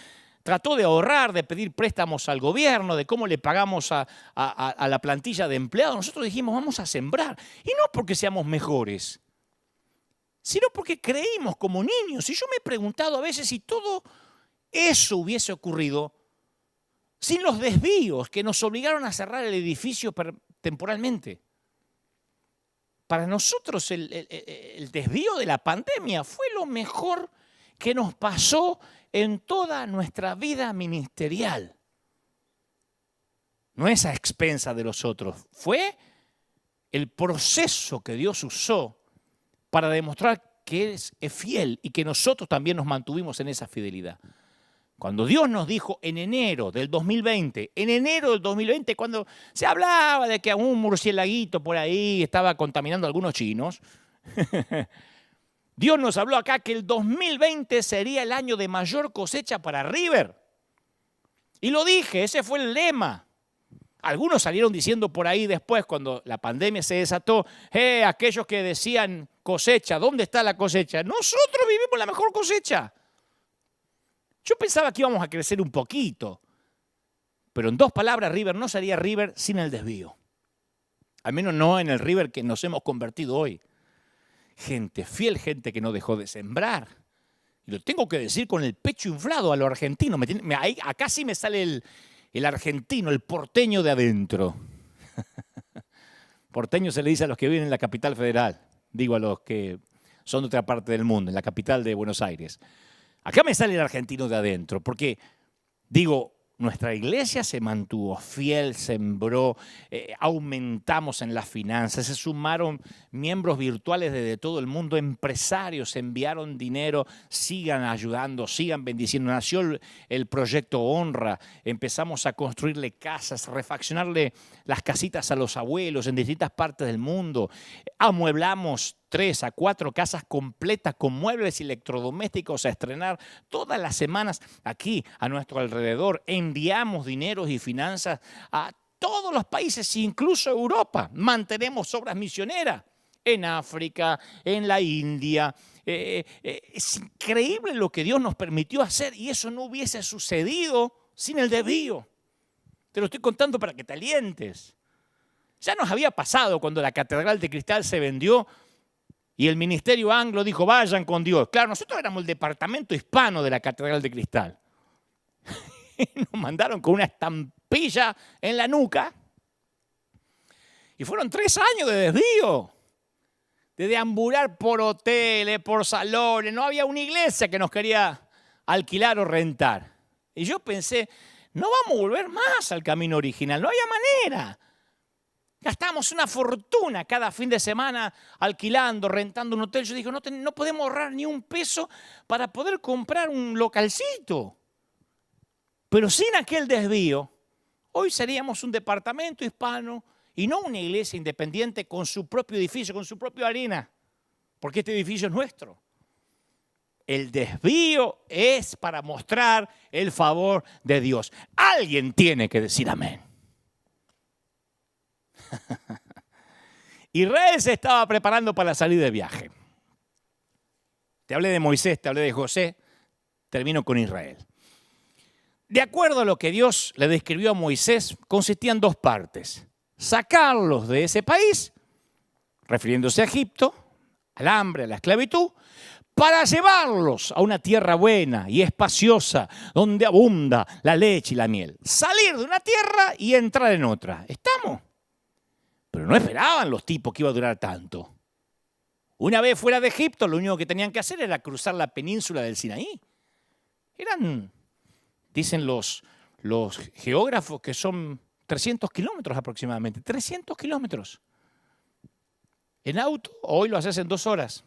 trató de ahorrar, de pedir préstamos al gobierno, de cómo le pagamos a la plantilla de empleados. Nosotros dijimos, vamos a sembrar. Y no porque seamos mejores, sino porque creímos como niños. Y yo me he preguntado a veces si todo eso hubiese ocurrido sin los desvíos que nos obligaron a cerrar el edificio temporalmente. Para nosotros el desvío de la pandemia fue lo mejor que nos pasó en toda nuestra vida ministerial. No es a expensa de los otros, fue el proceso que Dios usó para demostrar que es fiel y que nosotros también nos mantuvimos en esa fidelidad. Cuando Dios nos dijo en enero del 2020, cuando se hablaba de que un murcielaguito por ahí estaba contaminando a algunos chinos, Dios nos habló acá que el 2020 sería el año de mayor cosecha para River. Y lo dije, ese fue el lema. Algunos salieron diciendo por ahí después, cuando la pandemia se desató, aquellos que decían cosecha, ¿dónde está la cosecha? Nosotros vivimos la mejor cosecha. Yo pensaba que íbamos a crecer un poquito, pero en 2 palabras, River no sería River sin el desvío. Al menos no en el River que nos hemos convertido hoy. Gente fiel, gente que no dejó de sembrar. Y lo tengo que decir con el pecho inflado a lo argentino. Acá sí me sale el argentino, el porteño de adentro. Porteño se le dice a los que viven en la capital federal. Digo a los que son de otra parte del mundo, en la capital de Buenos Aires. Acá me sale el argentino de adentro, porque, digo, nuestra iglesia se mantuvo fiel, sembró, aumentamos en las finanzas, se sumaron miembros virtuales desde todo el mundo, empresarios enviaron dinero, sigan ayudando, sigan bendiciendo. Nació el proyecto Honra, empezamos a construirle casas, refaccionarle las casitas a los abuelos en distintas partes del mundo, amueblamos 3 a 4 casas completas con muebles y electrodomésticos a estrenar todas las semanas aquí a nuestro alrededor. Enviamos dineros y finanzas a todos los países, incluso Europa. Mantenemos obras misioneras en África, en la India. Es increíble lo que Dios nos permitió hacer y eso no hubiese sucedido sin el desvío. Te lo estoy contando para que te alientes. Ya nos había pasado cuando la Catedral de Cristal se vendió y el ministerio anglo dijo, vayan con Dios. Claro, nosotros éramos el departamento hispano de la Catedral de Cristal. Y nos mandaron con una estampilla en la nuca. Y fueron 3 años de desvío. De deambular por hoteles, por salones. No había una iglesia que nos quería alquilar o rentar. Y yo pensé, no vamos a volver más al camino original. No había manera. Gastamos una fortuna cada fin de semana alquilando, rentando un hotel. Yo dije, no podemos ahorrar ni un peso para poder comprar un localcito. Pero sin aquel desvío, hoy seríamos un departamento hispano y no una iglesia independiente con su propio edificio, con su propia arena, porque este edificio es nuestro. El desvío es para mostrar el favor de Dios. Alguien tiene que decir amén. Israel se estaba preparando para salir de viaje. Te hablé de Moisés, te hablé de José, termino con Israel. De acuerdo a lo que Dios le describió a Moisés, consistía en dos partes. Sacarlos de ese país, refiriéndose a Egipto, al hambre, a la esclavitud, para llevarlos a una tierra buena y espaciosa, donde abunda la leche y la miel. Salir de una tierra y entrar en otra. ¿Estamos? Pero no esperaban los tipos que iba a durar tanto. Una vez fuera de Egipto, lo único que tenían que hacer era cruzar la península del Sinaí. Dicen los geógrafos, que son 300 kilómetros aproximadamente. 300 kilómetros. En auto, hoy lo haces en 2 horas.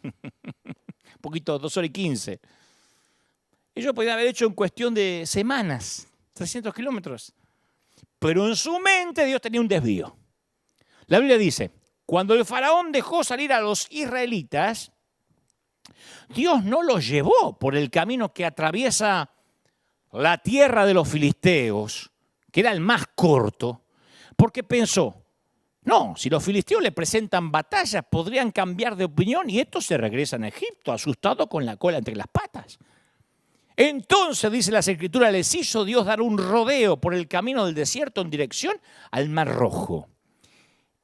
Un poquito, 2 horas y 15. Ellos podían haber hecho en cuestión de semanas, 300 kilómetros. Pero en su mente Dios tenía un desvío. La Biblia dice, cuando el faraón dejó salir a los israelitas, Dios no los llevó por el camino que atraviesa la tierra de los filisteos, que era el más corto, porque pensó, no, si los filisteos le presentan batallas, podrían cambiar de opinión y estos se regresan a Egipto, asustados con la cola entre las patas. Entonces, dice las Escrituras, les hizo Dios dar un rodeo por el camino del desierto en dirección al Mar Rojo.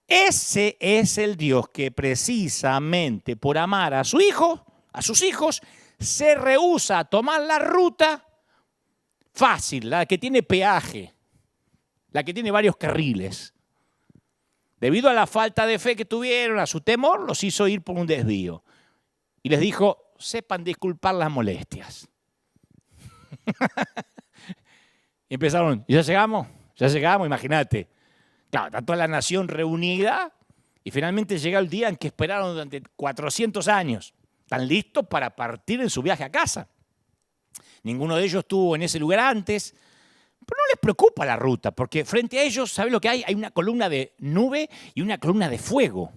Ese es el Dios que precisamente por amar a sus hijos, se rehúsa a tomar la ruta fácil, la que tiene peaje, la que tiene varios carriles. Debido a la falta de fe que tuvieron, a su temor, los hizo ir por un desvío. Y les dijo, sepan disculpar las molestias. Y empezaron, ¿ya llegamos? Ya llegamos, imagínate. Claro, está toda la nación reunida y finalmente llega el día en que esperaron durante 400 años. Están listos para partir en su viaje a casa. Ninguno de ellos estuvo en ese lugar antes, pero no les preocupa la ruta, porque frente a ellos, ¿sabe lo que hay? Hay una columna de nube y una columna de fuego.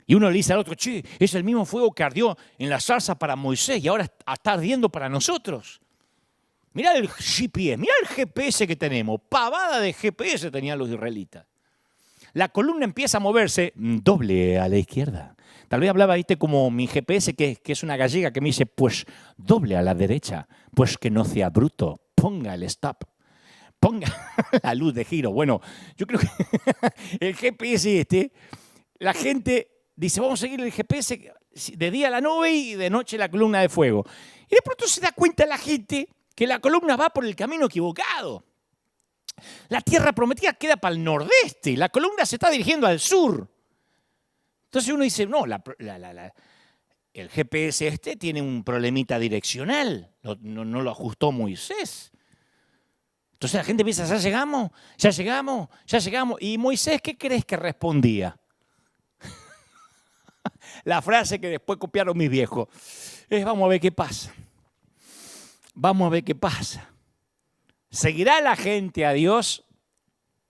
Y uno le dice al otro, che, es el mismo fuego que ardió en la zarza para Moisés y ahora está ardiendo para nosotros. Mirá el GPS, mirá el GPS que tenemos. Pavada de GPS tenían los israelitas. La columna empieza a moverse doble a la izquierda. Tal vez hablaba, ¿viste? Como mi GPS, que es una gallega, que me dice, pues doble a la derecha, pues que no sea bruto, ponga el stop, ponga la luz de giro. Bueno, yo creo que el GPS la gente dice, vamos a seguir el GPS de día la nube y de noche la columna de fuego. Y de pronto se da cuenta la gente que la columna va por el camino equivocado. La tierra prometida queda para el nordeste, la columna se está dirigiendo al sur. Entonces uno dice, no, el GPS tiene un problemita direccional, no lo ajustó Moisés. Entonces la gente piensa, ya llegamos, ya llegamos, ya llegamos. ¿Y Moisés qué crees que respondía? La frase que después copiaron mis viejos es, vamos a ver qué pasa. Vamos a ver qué pasa. ¿Seguirá la gente a Dios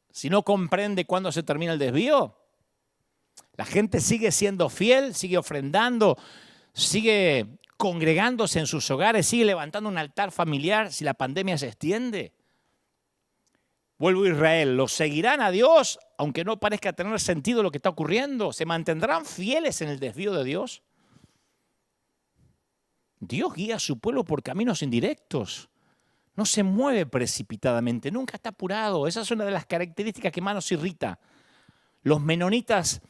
si no comprende cuándo se termina el desvío? La gente sigue siendo fiel, sigue ofrendando, sigue congregándose en sus hogares, sigue levantando un altar familiar si la pandemia se extiende. Vuelvo a Israel, ¿los seguirán a Dios aunque no parezca tener sentido lo que está ocurriendo? ¿Se mantendrán fieles en el desvío de Dios? Dios guía a su pueblo por caminos indirectos. No se mueve precipitadamente, nunca está apurado. Esa es una de las características que más nos irrita. Los menonitas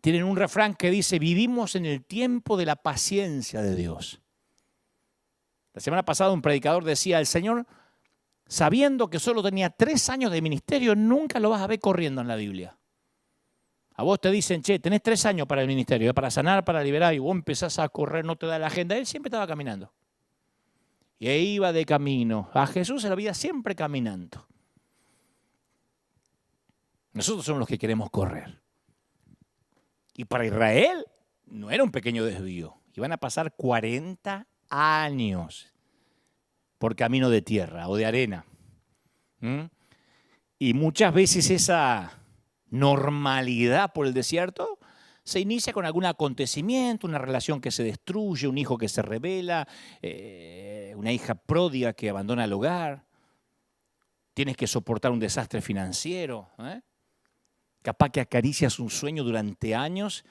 tienen un refrán que dice, vivimos en el tiempo de la paciencia de Dios. La semana pasada un predicador decía, el Señor, sabiendo que solo tenía 3 años de ministerio, nunca lo vas a ver corriendo en la Biblia. A vos te dicen, che, tenés 3 años para el ministerio, para sanar, para liberar, y vos empezás a correr, no te da la agenda. Él siempre estaba caminando. Y ahí iba de camino. A Jesús se la vida siempre caminando. Nosotros somos los que queremos correr. Y para Israel no era un pequeño desvío. Iban a pasar 40 años por camino de tierra o de arena. Y muchas veces esa normalidad por el desierto se inicia con algún acontecimiento, una relación que se destruye, un hijo que se rebela, una hija pródiga que abandona el hogar. Tienes que soportar un desastre financiero. Capaz que acaricias un sueño durante años,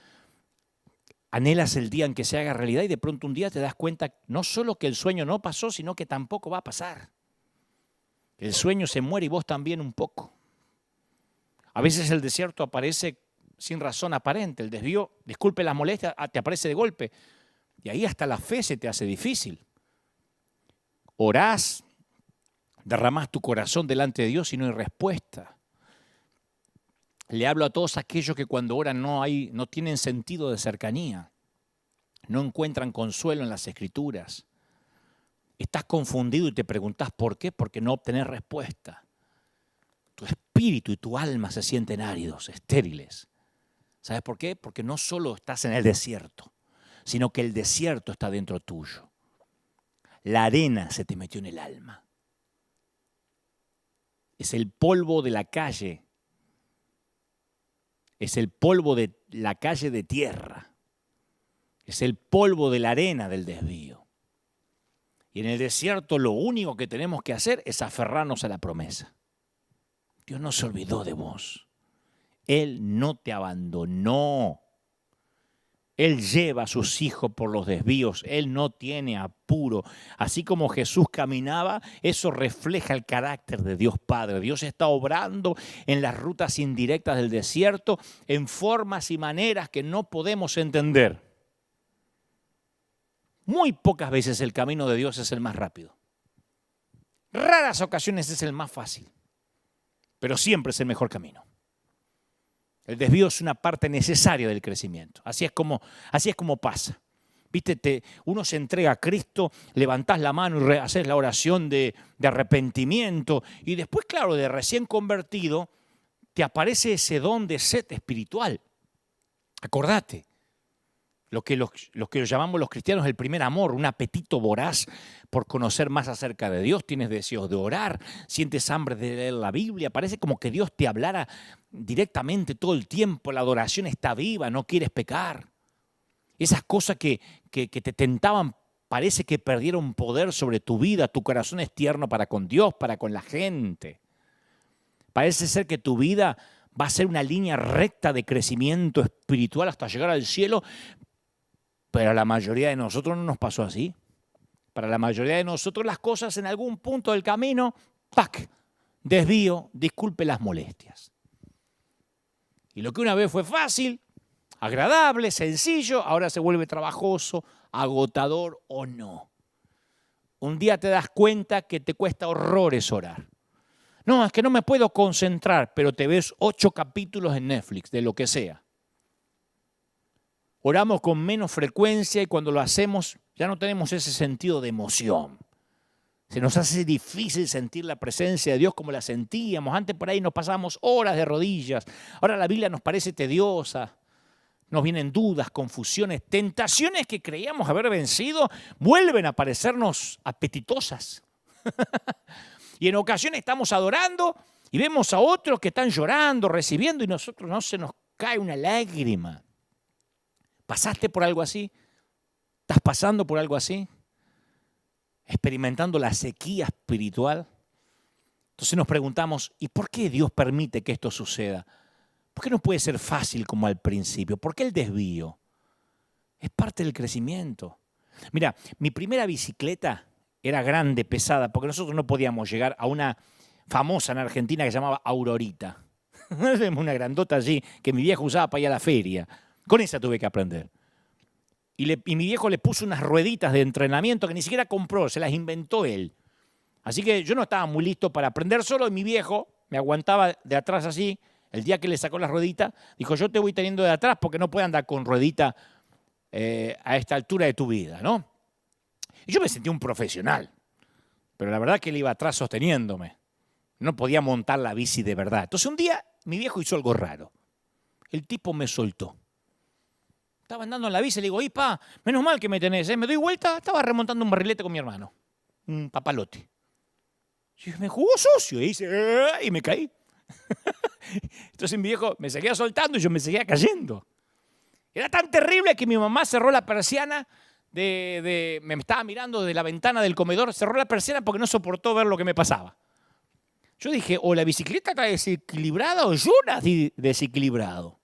Anhelas el día en que se haga realidad y de pronto un día te das cuenta no solo que el sueño no pasó, sino que tampoco va a pasar. El sueño se muere y vos también un poco. A veces el desierto aparece sin razón aparente, el desvío, disculpe la molestia, te aparece de golpe. Y ahí hasta la fe se te hace difícil. Orás, derramás tu corazón delante de Dios y no hay respuesta. Le hablo a todos aquellos que cuando oran no tienen sentido de cercanía, no encuentran consuelo en las Escrituras. Estás confundido y te preguntás ¿por qué? Porque no obtenés respuesta. Tu espíritu y tu alma se sienten áridos, estériles. ¿Sabes por qué? Porque no solo estás en el desierto, sino que el desierto está dentro tuyo. La arena se te metió en el alma. Es el polvo de la calle. Es el polvo de la calle de tierra. Es el polvo de la arena del desvío. Y en el desierto lo único que tenemos que hacer es aferrarnos a la promesa. Dios no se olvidó de vos. Él no te abandonó. Él lleva a sus hijos por los desvíos. Él no tiene apuro. Así como Jesús caminaba, eso refleja el carácter de Dios Padre. Dios está obrando en las rutas indirectas del desierto en formas y maneras que no podemos entender. Muy pocas veces el camino de Dios es el más rápido. Raras ocasiones es el más fácil, pero siempre es el mejor camino. El desvío es una parte necesaria del crecimiento. Así es como pasa. ¿Viste? Uno se entrega a Cristo, levantás la mano y haces la oración de arrepentimiento y después, claro, de recién convertido, te aparece ese don de sed espiritual. Acordate. Lo que llamamos los cristianos el primer amor, un apetito voraz por conocer más acerca de Dios. Tienes deseos de orar, sientes hambre de leer la Biblia. Parece como que Dios te hablara directamente todo el tiempo. La adoración está viva, no quieres pecar. Esas cosas que te tentaban parece que perdieron poder sobre tu vida. Tu corazón es tierno para con Dios, para con la gente. Parece ser que tu vida va a ser una línea recta de crecimiento espiritual hasta llegar al cielo. Pero a la mayoría de nosotros no nos pasó así. Para la mayoría de nosotros las cosas en algún punto del camino, ¡pac!, desvío, disculpe las molestias. Y lo que una vez fue fácil, agradable, sencillo, ahora se vuelve trabajoso, agotador o no. Un día te das cuenta que te cuesta horrores orar. No, es que no me puedo concentrar, pero te ves 8 capítulos en Netflix, de lo que sea. Oramos con menos frecuencia y cuando lo hacemos ya no tenemos ese sentido de emoción. Se nos hace difícil sentir la presencia de Dios como la sentíamos. Antes por ahí nos pasábamos horas de rodillas. Ahora la Biblia nos parece tediosa. Nos vienen dudas, confusiones, tentaciones que creíamos haber vencido vuelven a parecernos apetitosas. Y en ocasiones estamos adorando y vemos a otros que están llorando, recibiendo y nosotros no se nos cae una lágrima. ¿Pasaste por algo así? ¿Estás pasando por algo así? ¿Experimentando la sequía espiritual? Entonces nos preguntamos, ¿y por qué Dios permite que esto suceda? ¿Por qué no puede ser fácil como al principio? ¿Por qué el desvío? Es parte del crecimiento. Mira, mi primera bicicleta era grande, pesada, porque nosotros no podíamos llegar a una famosa en Argentina que se llamaba Aurorita. Una grandota allí que mi viejo usaba para ir a la feria. Con esa tuve que aprender. Y mi viejo le puso unas rueditas de entrenamiento que ni siquiera compró, se las inventó él. Así que yo no estaba muy listo para aprender solo y mi viejo me aguantaba de atrás así. El día que le sacó las rueditas, dijo, yo te voy teniendo de atrás porque no puedes andar con ruedita a esta altura de tu vida, ¿no? Y yo me sentí un profesional, pero la verdad que él iba atrás sosteniéndome. No podía montar la bici de verdad. Entonces un día mi viejo hizo algo raro. El tipo me soltó. Estaba andando en la bici y le digo, pa, menos mal que me tenés, ¿eh? Me doy vuelta, estaba remontando un barrilete con mi hermano, un papalote. Y me jugó sucio y hice, y me caí. Entonces mi viejo me seguía soltando y yo me seguía cayendo. Era tan terrible que mi mamá cerró la persiana, me estaba mirando desde la ventana del comedor, cerró la persiana porque no soportó ver lo que me pasaba. Yo dije, o la bicicleta está desequilibrada o yo nací desequilibrado.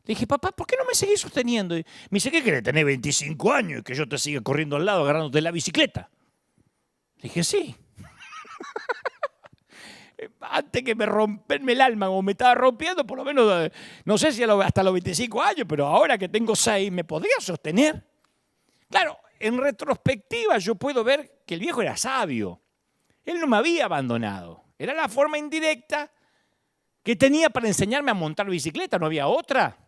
Le dije, papá, ¿por qué no me seguís sosteniendo? Y me dice, ¿qué querés? Tenés 25 años y que yo te siga corriendo al lado agarrándote la bicicleta. Le dije, sí. Antes que me romperme el alma como me estaba rompiendo, por lo menos, no sé si hasta los 25 años, pero ahora que tengo 6, ¿me podría sostener? Claro, en retrospectiva yo puedo ver que el viejo era sabio. Él no me había abandonado. Era la forma indirecta que tenía para enseñarme a montar bicicleta, no había otra.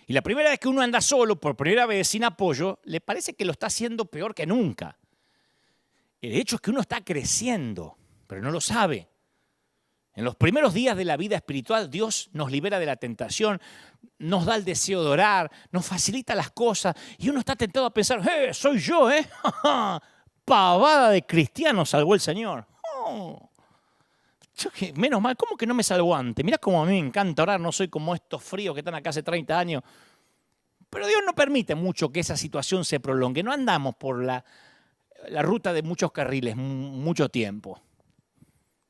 Y la primera vez que uno anda solo, por primera vez, sin apoyo, le parece que lo está haciendo peor que nunca. El hecho es que uno está creciendo, pero no lo sabe. En los primeros días de la vida espiritual, Dios nos libera de la tentación, nos da el deseo de orar, nos facilita las cosas y uno está tentado a pensar, soy yo, pavada de cristiano salvó el Señor. Oh. Menos mal, ¿cómo que no me salvó antes? Mirá cómo a mí me encanta orar, no soy como estos fríos que están acá hace 30 años. Pero Dios no permite mucho que esa situación se prolongue. No andamos por la ruta de muchos carriles mucho tiempo.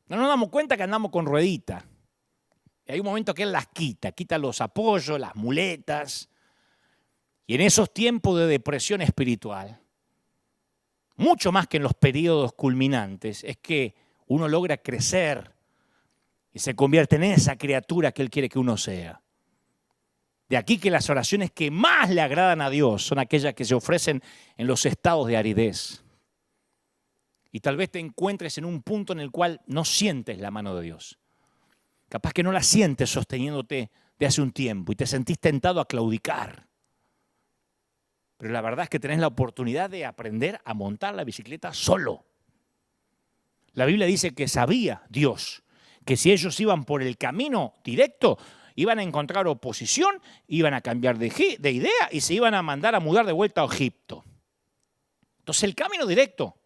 No nos damos cuenta que andamos con ruedita. Y hay un momento que Él las quita los apoyos, las muletas. Y en esos tiempos de depresión espiritual, mucho más que en los periodos culminantes, es que uno logra crecer y se convierte en esa criatura que Él quiere que uno sea. De aquí que las oraciones que más le agradan a Dios son aquellas que se ofrecen en los estados de aridez. Y tal vez te encuentres en un punto en el cual no sientes la mano de Dios. Capaz que no la sientes sosteniéndote de hace un tiempo y te sentís tentado a claudicar. Pero la verdad es que tenés la oportunidad de aprender a montar la bicicleta solo. La Biblia dice que sabía Dios que si ellos iban por el camino directo, iban a encontrar oposición, iban a cambiar de idea y se iban a mandar a mudar de vuelta a Egipto. Entonces el camino directo,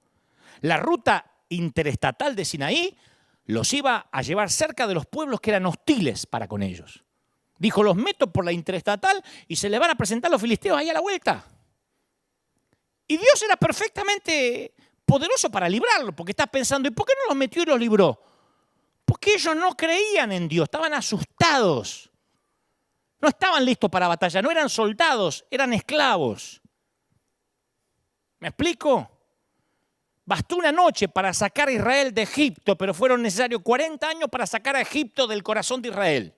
la ruta interestatal de Sinaí, los iba a llevar cerca de los pueblos que eran hostiles para con ellos. Dijo, los meto por la interestatal y se le van a presentar los filisteos ahí a la vuelta. Y Dios era perfectamente poderoso para librarlo, porque estás pensando, ¿y por qué no los metió y los libró? Porque ellos no creían en Dios, estaban asustados. No estaban listos para batalla, no eran soldados, eran esclavos. ¿Me explico? Bastó una noche para sacar a Israel de Egipto, pero fueron necesarios 40 años para sacar a Egipto del corazón de Israel.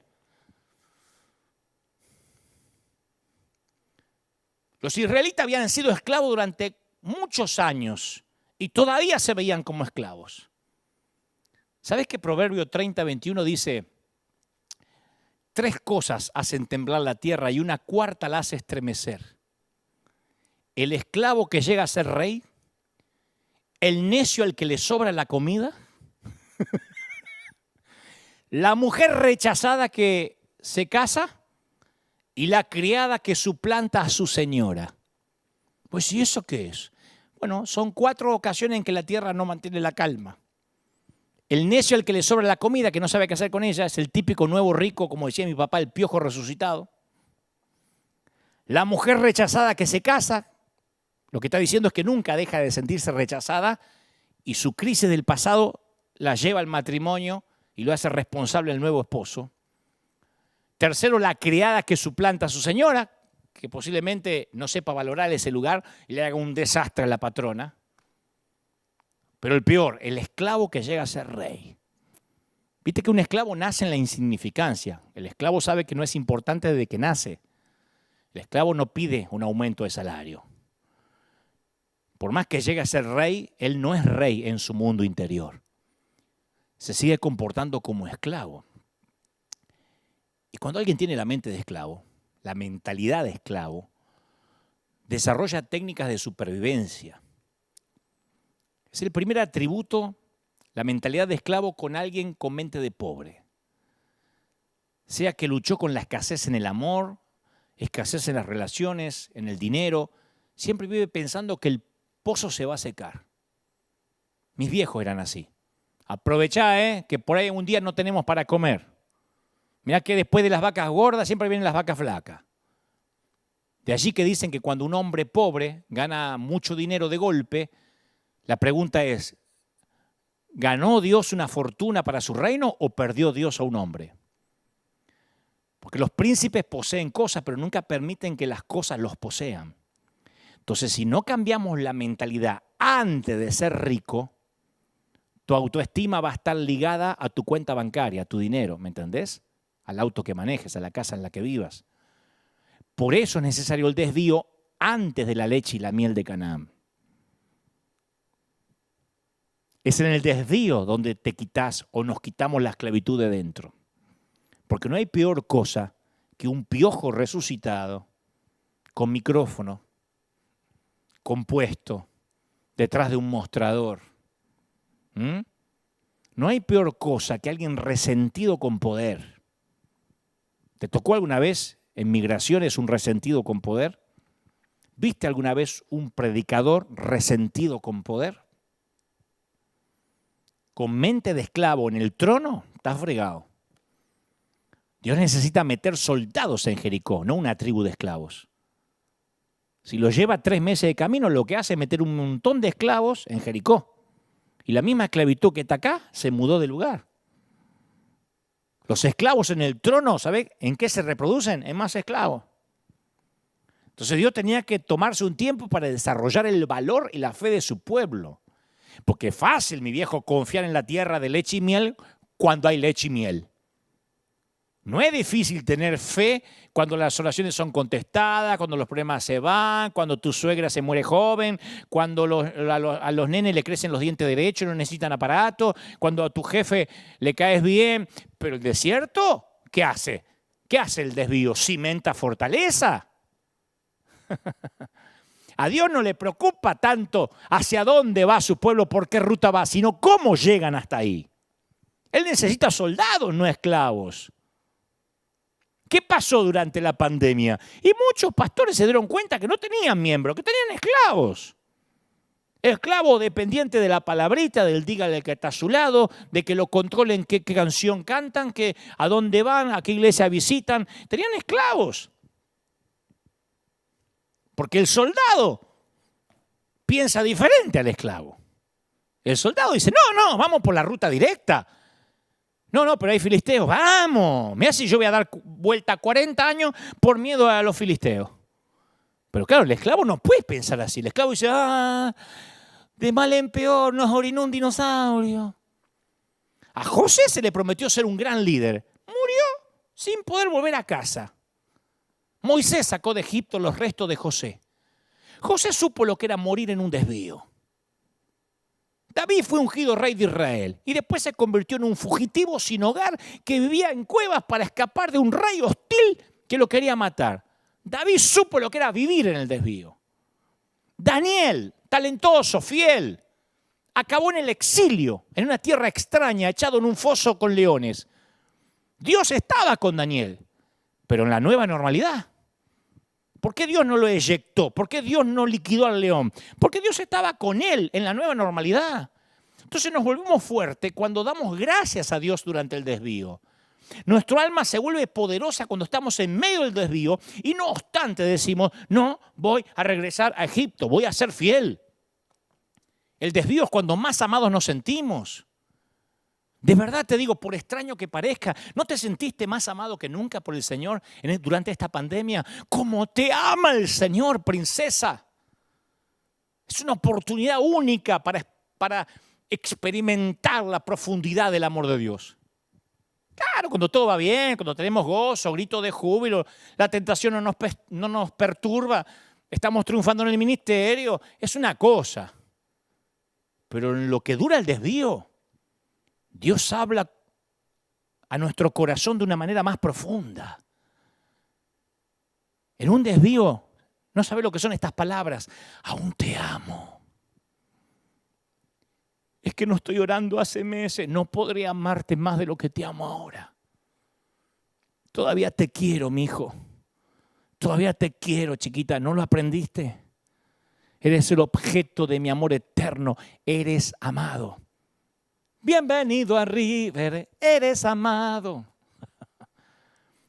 Los israelitas habían sido esclavos durante muchos años y todavía se veían como esclavos. ¿Sabes que Proverbio 30:21 dice, 3 cosas hacen temblar la tierra y una cuarta la hace estremecer? El esclavo que llega a ser rey, el necio al que le sobra la comida, la mujer rechazada que se casa y la criada que suplanta a su señora. Pues ¿y eso qué es? Bueno, son 4 ocasiones en que la tierra no mantiene la calma. El necio al que le sobra la comida, que no sabe qué hacer con ella, es el típico nuevo rico, como decía mi papá, el piojo resucitado. La mujer rechazada que se casa, lo que está diciendo es que nunca deja de sentirse rechazada y su crisis del pasado la lleva al matrimonio y lo hace responsable el nuevo esposo. Tercero, la criada que suplanta a su señora, que posiblemente no sepa valorar ese lugar y le haga un desastre a la patrona. Pero el peor, el esclavo que llega a ser rey. Viste que un esclavo nace en la insignificancia. El esclavo sabe que no es importante desde que nace. El esclavo no pide un aumento de salario. Por más que llegue a ser rey, él no es rey en su mundo interior. Se sigue comportando como esclavo. Y cuando alguien tiene la mente de esclavo, la mentalidad de esclavo, desarrolla técnicas de supervivencia. Es el primer atributo, la mentalidad de esclavo con alguien con mente de pobre. Sea que luchó con la escasez en el amor, escasez en las relaciones, en el dinero, siempre vive pensando que el pozo se va a secar. Mis viejos eran así. Aprovechá, que por ahí un día no tenemos para comer. Mirá que después de las vacas gordas siempre vienen las vacas flacas. De allí que dicen que cuando un hombre pobre gana mucho dinero de golpe, la pregunta es, ¿ganó Dios una fortuna para su reino o perdió Dios a un hombre? Porque los príncipes poseen cosas, pero nunca permiten que las cosas los posean. Entonces, si no cambiamos la mentalidad antes de ser rico, tu autoestima va a estar ligada a tu cuenta bancaria, a tu dinero, ¿me entendés? Al auto que manejes, a la casa en la que vivas. Por eso es necesario el desvío antes de la leche y la miel de Canaán. Es en el desvío donde te quitas o nos quitamos la esclavitud de dentro. Porque no hay peor cosa que un piojo resucitado con micrófono, compuesto, detrás de un mostrador. No hay peor cosa que alguien resentido con poder. ¿Te tocó alguna vez en Migraciones un resentido con poder? ¿Viste alguna vez un predicador resentido con poder? Con mente de esclavo en el trono, estás fregado. Dios necesita meter soldados en Jericó, no una tribu de esclavos. Si lo lleva 3 meses de camino, lo que hace es meter un montón de esclavos en Jericó. Y la misma esclavitud que está acá se mudó de lugar. Los esclavos en el trono, ¿sabe en qué se reproducen? En más esclavos. Entonces Dios tenía que tomarse un tiempo para desarrollar el valor y la fe de su pueblo. Porque es fácil, mi viejo, confiar en la tierra de leche y miel cuando hay leche y miel. No es difícil tener fe cuando las oraciones son contestadas, cuando los problemas se van, cuando tu suegra se muere joven, cuando a los nenes le crecen los dientes derechos, no necesitan aparato, cuando a tu jefe le caes bien. Pero el desierto, ¿qué hace? ¿Qué hace el desvío? ¿Cimenta fortaleza? A Dios no le preocupa tanto hacia dónde va su pueblo, por qué ruta va, sino cómo llegan hasta ahí. Él necesita soldados, no esclavos. ¿Qué pasó durante la pandemia? Y muchos pastores se dieron cuenta que no tenían miembros, que tenían esclavos. Esclavos dependientes de la palabrita, del dígale al que está a su lado, de que lo controlen qué canción cantan, a dónde van, a qué iglesia visitan. Tenían esclavos. Porque el soldado piensa diferente al esclavo. El soldado dice, no, vamos por la ruta directa. No, pero hay filisteos. Vamos. Mirá si yo voy a dar vuelta 40 años por miedo a los filisteos. Pero claro, el esclavo no puede pensar así. El esclavo dice, de mal en peor nos orinó un dinosaurio. A José se le prometió ser un gran líder. Murió sin poder volver a casa. Moisés sacó de Egipto los restos de José. José supo lo que era morir en un desvío. David fue ungido rey de Israel y después se convirtió en un fugitivo sin hogar que vivía en cuevas para escapar de un rey hostil que lo quería matar. David supo lo que era vivir en el desvío. Daniel, talentoso, fiel, acabó en el exilio, en una tierra extraña, echado en un foso con leones. Dios estaba con Daniel, pero en la nueva normalidad. ¿Por qué Dios no lo eyectó? ¿Por qué Dios no liquidó al león? Porque Dios estaba con él en la nueva normalidad. Entonces nos volvemos fuertes cuando damos gracias a Dios durante el desvío. Nuestro alma se vuelve poderosa cuando estamos en medio del desvío y no obstante decimos, no, voy a regresar a Egipto, voy a ser fiel. El desvío es cuando más amados nos sentimos. De verdad te digo, por extraño que parezca, ¿no te sentiste más amado que nunca por el Señor durante esta pandemia? ¡Cómo te ama el Señor, princesa! Es una oportunidad única para experimentar la profundidad del amor de Dios. Claro, cuando todo va bien, cuando tenemos gozo, grito de júbilo, la tentación no nos perturba, estamos triunfando en el ministerio, es una cosa. Pero en lo que dura el desvío, Dios habla a nuestro corazón de una manera más profunda. En un desvío, no sabe lo que son estas palabras. Aún te amo. Es que no estoy orando hace meses. No podré amarte más de lo que te amo ahora. Todavía te quiero, mi hijo. Todavía te quiero, chiquita. ¿No lo aprendiste? Eres el objeto de mi amor eterno. Eres amado. Bienvenido a River, eres amado.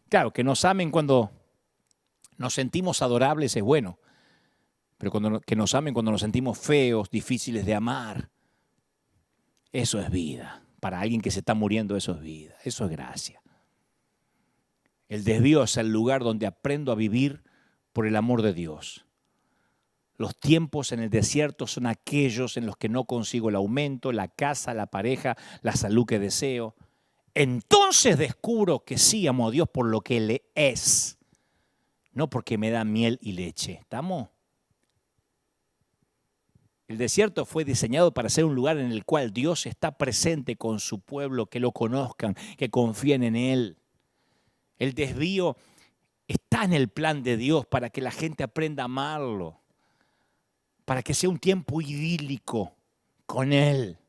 Claro, que nos amen cuando nos sentimos adorables es bueno, pero que nos amen cuando nos sentimos feos, difíciles de amar, eso es vida. Para alguien que se está muriendo, eso es vida, eso es gracia. El desvío es el lugar donde aprendo a vivir por el amor de Dios. Los tiempos en el desierto son aquellos en los que no consigo el aumento, la casa, la pareja, la salud que deseo. Entonces descubro que sí amo a Dios por lo que Él es, no porque me da miel y leche. ¿Estamos? El desierto fue diseñado para ser un lugar en el cual Dios está presente con su pueblo, que lo conozcan, que confíen en Él. El desvío está en el plan de Dios para que la gente aprenda a amarlo, para que sea un tiempo idílico con Él.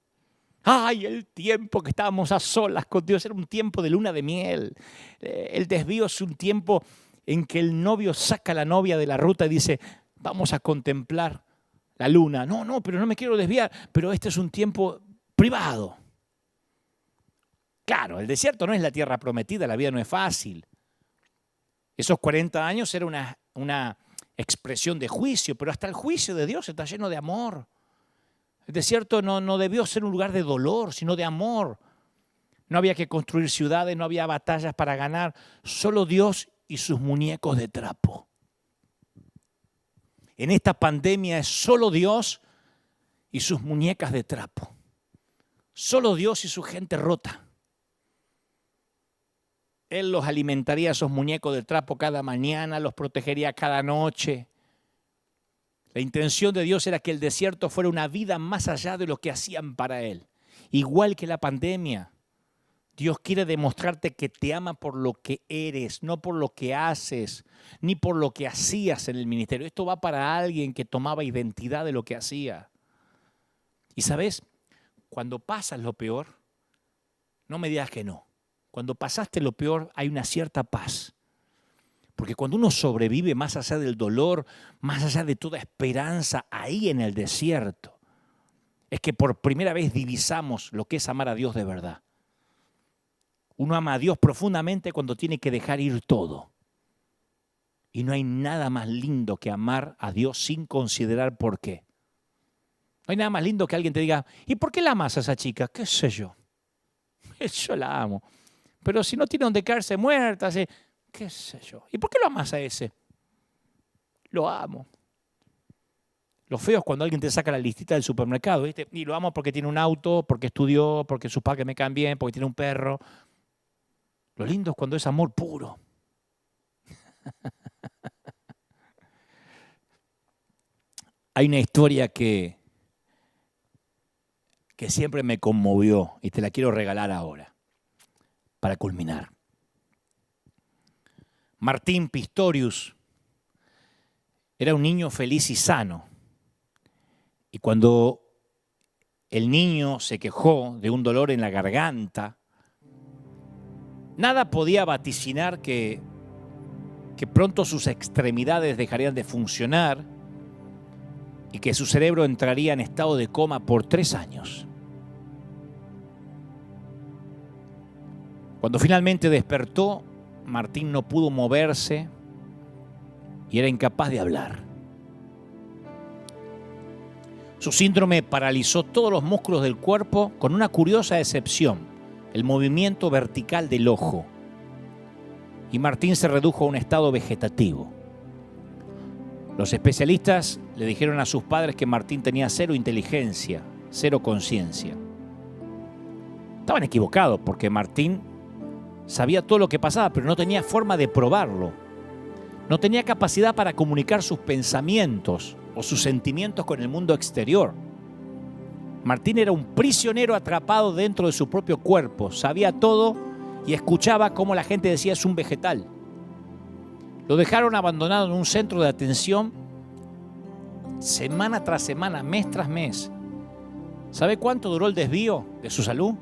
¡Ay, el tiempo que estábamos a solas con Dios! Era un tiempo de luna de miel. El desvío es un tiempo en que el novio saca a la novia de la ruta y dice, vamos a contemplar la luna. No, pero no me quiero desviar. Pero este es un tiempo privado. Claro, el desierto no es la tierra prometida, la vida no es fácil. Esos 40 años era una expresión de juicio, pero hasta el juicio de Dios está lleno de amor. El desierto no debió ser un lugar de dolor, sino de amor. No había que construir ciudades, no había batallas para ganar, solo Dios y sus muñecos de trapo. En esta pandemia es solo Dios y sus muñecas de trapo. Solo Dios y su gente rota. Él los alimentaría a esos muñecos de trapo cada mañana, los protegería cada noche. La intención de Dios era que el desierto fuera una vida más allá de lo que hacían para Él. Igual que la pandemia, Dios quiere demostrarte que te ama por lo que eres, no por lo que haces, ni por lo que hacías en el ministerio. Esto va para alguien que tomaba identidad de lo que hacía. Y ¿sabes? Cuando pasas lo peor, no me digas que no. Cuando pasaste lo peor hay una cierta paz. Porque cuando uno sobrevive más allá del dolor, más allá de toda esperanza, ahí en el desierto, es que por primera vez divisamos lo que es amar a Dios de verdad. Uno ama a Dios profundamente cuando tiene que dejar ir todo. Y no hay nada más lindo que amar a Dios sin considerar por qué. No hay nada más lindo que alguien te diga, ¿y por qué la amas a esa chica? ¿Qué sé yo? Yo la amo. Pero si no tiene donde caerse muerta, qué sé yo. ¿Y por qué lo amas a ese? Lo amo. Lo feo es cuando alguien te saca la listita del supermercado, ¿viste? Y lo amo porque tiene un auto, porque estudió, porque sus padres me caen bien, porque tiene un perro. Lo lindo es cuando es amor puro. Hay una historia que siempre me conmovió y te la quiero regalar ahora, para culminar. Martín Pistorius era un niño feliz y sano. Y cuando el niño se quejó de un dolor en la garganta, nada podía vaticinar que pronto sus extremidades dejarían de funcionar y que su cerebro entraría en estado de coma por 3 años. Cuando finalmente despertó, Martín no pudo moverse y era incapaz de hablar. Su síndrome paralizó todos los músculos del cuerpo con una curiosa excepción, el movimiento vertical del ojo. Y Martín se redujo a un estado vegetativo. Los especialistas le dijeron a sus padres que Martín tenía 0 inteligencia, 0 conciencia. Estaban equivocados porque Martín sabía todo lo que pasaba, pero no tenía forma de probarlo. No tenía capacidad para comunicar sus pensamientos o sus sentimientos con el mundo exterior. Martín era un prisionero atrapado dentro de su propio cuerpo. Sabía todo y escuchaba cómo la gente decía es un vegetal. Lo dejaron abandonado en un centro de atención semana tras semana, mes tras mes. ¿Sabe cuánto duró el desvío de su salud?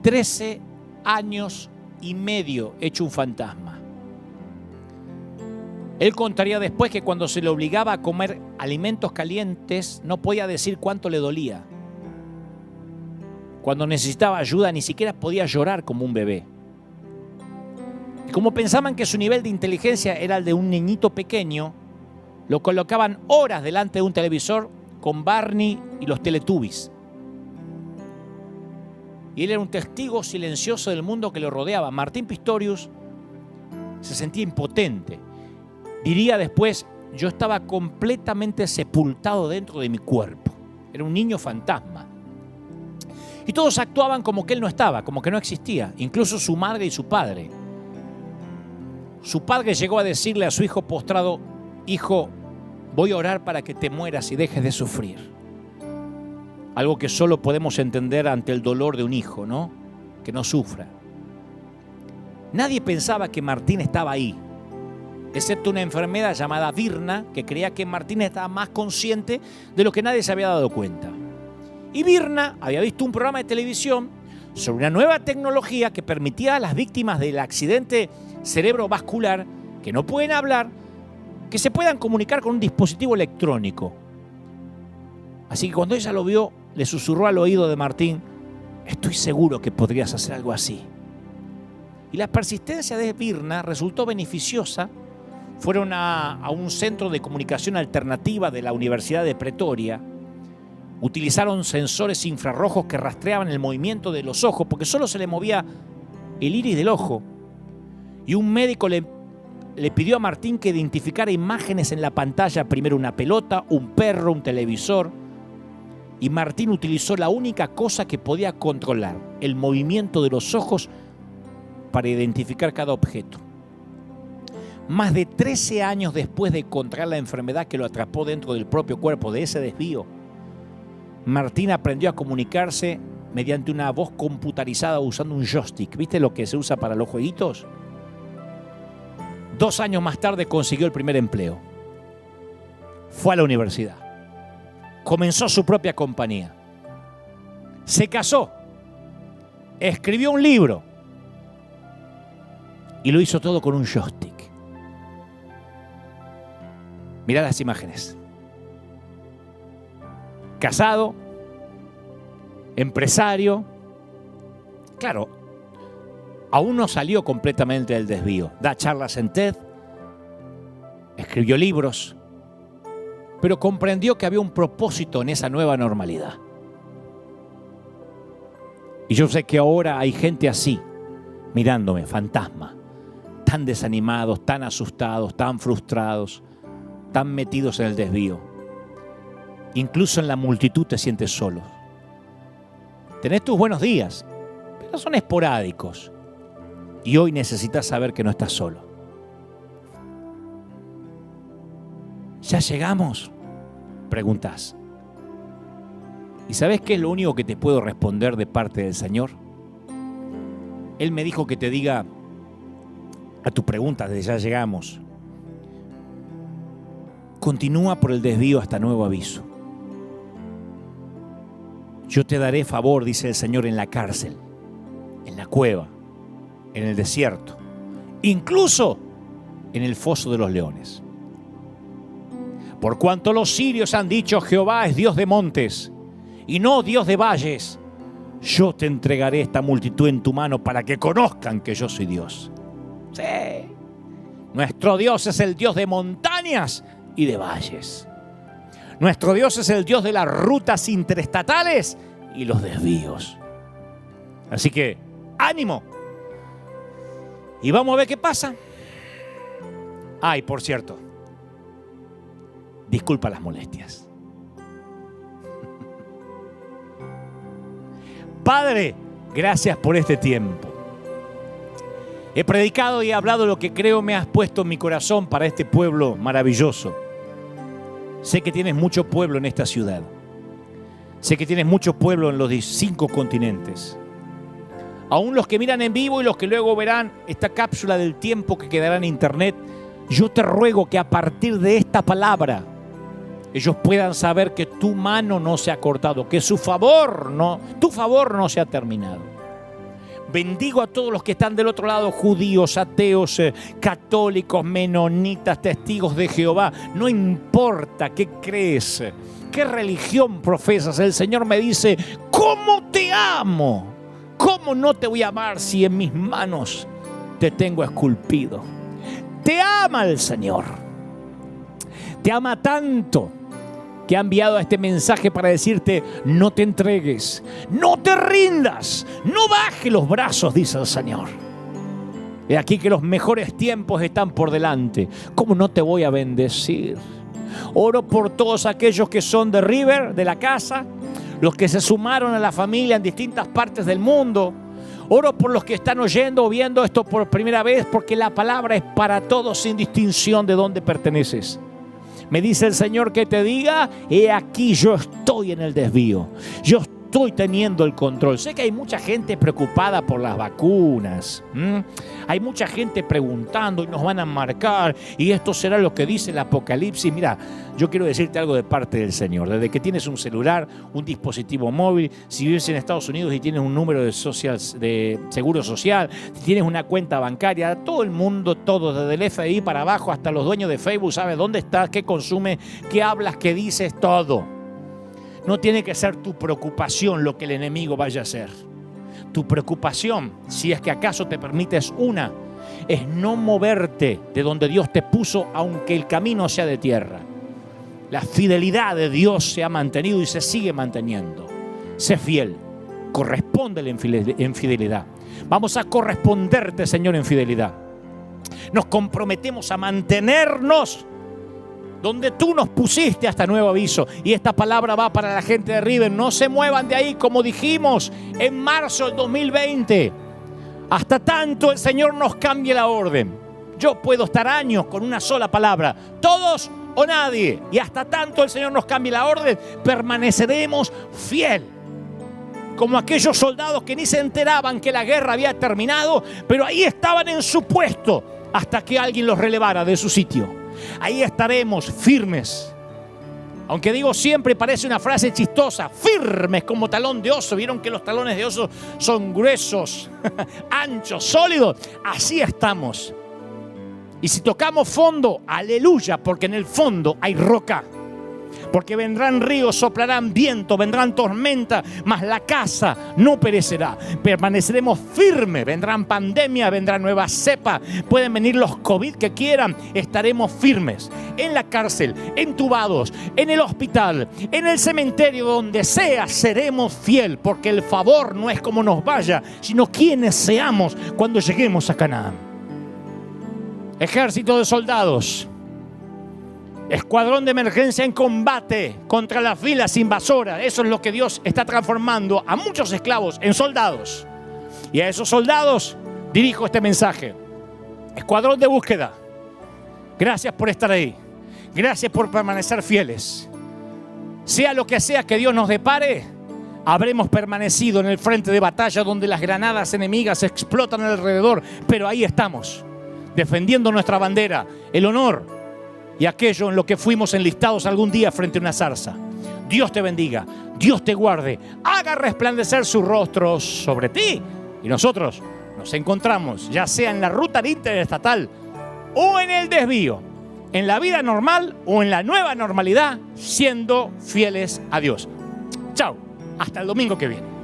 13 años y medio hecho un fantasma. Él contaría después que cuando se le obligaba a comer alimentos calientes no podía decir cuánto le dolía. Cuando necesitaba ayuda ni siquiera podía llorar como un bebé. Y como pensaban que su nivel de inteligencia era el de un niñito pequeño, lo colocaban horas delante de un televisor con Barney y los Teletubbies. Y él era un testigo silencioso del mundo que lo rodeaba. Martín Pistorius se sentía impotente. Diría después, yo estaba completamente sepultado dentro de mi cuerpo. Era un niño fantasma. Y todos actuaban como que él no estaba, como que no existía, incluso su madre y su padre. Su padre llegó a decirle a su hijo postrado: hijo, voy a orar para que te mueras y dejes de sufrir. Algo que solo podemos entender ante el dolor de un hijo, ¿no? Que no sufra. Nadie pensaba que Martín estaba ahí, excepto una enfermera llamada Virna, que creía que Martín estaba más consciente de lo que nadie se había dado cuenta. Y Virna había visto un programa de televisión sobre una nueva tecnología que permitía a las víctimas del accidente cerebrovascular, que no pueden hablar, que se puedan comunicar con un dispositivo electrónico. Así que cuando ella lo vio, le susurró al oído de Martín: estoy seguro que podrías hacer algo así. Y la persistencia de Virna resultó beneficiosa. Fueron a un centro de comunicación alternativa de la Universidad de Pretoria. Utilizaron sensores infrarrojos que rastreaban el movimiento de los ojos, porque solo se le movía el iris del ojo. Y un médico le pidió a Martín que identificara imágenes en la pantalla, primero una pelota, un perro, un televisor. Y Martín utilizó la única cosa que podía controlar, el movimiento de los ojos, para identificar cada objeto. Más de 13 años después de contraer la enfermedad que lo atrapó dentro del propio cuerpo, de ese desvío, Martín aprendió a comunicarse mediante una voz computarizada usando un joystick. ¿Viste lo que se usa para los jueguitos? 2 años más tarde consiguió el primer empleo. Fue a la universidad. Comenzó su propia compañía. Se casó. Escribió un libro. Y lo hizo todo con un joystick. Mirá las imágenes. Casado, empresario. Claro, aún no salió completamente del desvío. Da charlas en TED, escribió libros, pero comprendió que había un propósito en esa nueva normalidad. Y yo sé que ahora hay gente así, mirándome, fantasma, tan desanimados, tan asustados, tan frustrados, tan metidos en el desvío. Incluso en la multitud te sientes solo. Tenés tus buenos días, pero son esporádicos. Y hoy necesitas saber que no estás solo. ¿Ya llegamos?, preguntás. ¿Y sabés qué es lo único que te puedo responder de parte del Señor? Él me dijo que te diga a tu pregunta de ya llegamos: continúa por el desvío hasta nuevo aviso. Yo te daré favor, dice el Señor, en la cárcel, en la cueva, en el desierto, incluso en el foso de los leones. Por cuanto los sirios han dicho: Jehová es Dios de montes y no Dios de valles, yo te entregaré esta multitud en tu mano para que conozcan que yo soy Dios. Sí, nuestro Dios es el Dios de montañas y de valles. Nuestro Dios es el Dios de las rutas interestatales y los desvíos. Así que, ánimo. Y vamos a ver qué pasa. Ay, por cierto, disculpa las molestias. Padre, gracias por este tiempo. He predicado y he hablado lo que creo me has puesto en mi corazón para este pueblo maravilloso. Sé que tienes mucho pueblo en esta ciudad. Sé que tienes mucho pueblo en los 5 continentes. Aún los que miran en vivo y los que luego verán esta cápsula del tiempo que quedará en internet, yo te ruego que a partir de esta palabra ellos puedan saber que tu mano no se ha cortado, que tu favor no se ha terminado. Bendigo a todos los que están del otro lado, judíos, ateos, católicos, menonitas, testigos de Jehová. No importa qué crees, qué religión profesas. El Señor me dice: ¿cómo te amo? ¿Cómo no te voy a amar si en mis manos te tengo esculpido? Te ama el Señor. Te ama tanto que ha enviado este mensaje para decirte: no te entregues, no te rindas, no bajes los brazos, dice el Señor. He aquí que los mejores tiempos están por delante. ¿Cómo no te voy a bendecir? Oro por todos aquellos que son de River, de la casa, los que se sumaron a la familia en distintas partes del mundo. Oro por los que están oyendo o viendo esto por primera vez, porque la palabra es para todos sin distinción de dónde perteneces. Me dice el Señor que te diga: he aquí yo estoy en el desvío. Yo estoy teniendo el control. Sé que hay mucha gente preocupada por las vacunas. Hay mucha gente preguntando y nos van a marcar y esto será lo que dice el Apocalipsis. Mira, yo quiero decirte algo de parte del Señor. Desde que tienes un celular, un dispositivo móvil, si vives en Estados Unidos y tienes un número de seguro social, si tienes una cuenta bancaria, todo el mundo, todo, desde el FBI para abajo hasta los dueños de Facebook, sabe dónde estás, qué consumes, qué hablas, qué dices, todo. No tiene que ser tu preocupación lo que el enemigo vaya a hacer. Tu preocupación, si es que acaso te permites una, es no moverte de donde Dios te puso, aunque el camino sea de tierra. La fidelidad de Dios se ha mantenido y se sigue manteniendo. Sé fiel, correspóndele en fidelidad. Vamos a corresponderte, Señor, en fidelidad. Nos comprometemos a mantenernos donde tú nos pusiste hasta nuevo aviso. Y esta palabra va para la gente de River. No se muevan de ahí, como dijimos en marzo del 2020. Hasta tanto el Señor nos cambie la orden. Yo puedo estar años con una sola palabra: todos o nadie. Y hasta tanto el Señor nos cambie la orden, permaneceremos fiel. Como aquellos soldados que ni se enteraban que la guerra había terminado, pero ahí estaban en su puesto hasta que alguien los relevara de su sitio. Ahí estaremos firmes. Aunque digo siempre, parece una frase chistosa: firmes como talón de oso. ¿Vieron que los talones de oso son gruesos, anchos, sólidos? Así estamos. Y si tocamos fondo, aleluya, porque en el fondo hay roca. Porque vendrán ríos, soplarán viento, vendrán tormenta, mas la casa no perecerá. Permaneceremos firmes. Vendrán pandemias, vendrán nuevas cepas, pueden venir los COVID que quieran. Estaremos firmes. En la cárcel, entubados, en el hospital, en el cementerio, donde sea, seremos fiel. Porque el favor no es como nos vaya, sino quienes seamos cuando lleguemos a Canaán. Ejército de soldados, escuadrón de emergencia en combate contra las filas invasoras. Eso es lo que Dios está transformando a muchos esclavos en soldados. Y a esos soldados dirijo este mensaje: escuadrón de búsqueda, gracias por estar ahí. Gracias por permanecer fieles. Sea lo que sea que Dios nos depare, habremos permanecido en el frente de batalla donde las granadas enemigas explotan alrededor. Pero ahí estamos, defendiendo nuestra bandera, el honor y aquello en lo que fuimos enlistados algún día frente a una zarza. Dios te bendiga, Dios te guarde, haga resplandecer su rostro sobre ti. Y nosotros nos encontramos, ya sea en la ruta interestatal o en el desvío, en la vida normal o en la nueva normalidad, siendo fieles a Dios. Chao, hasta el domingo que viene.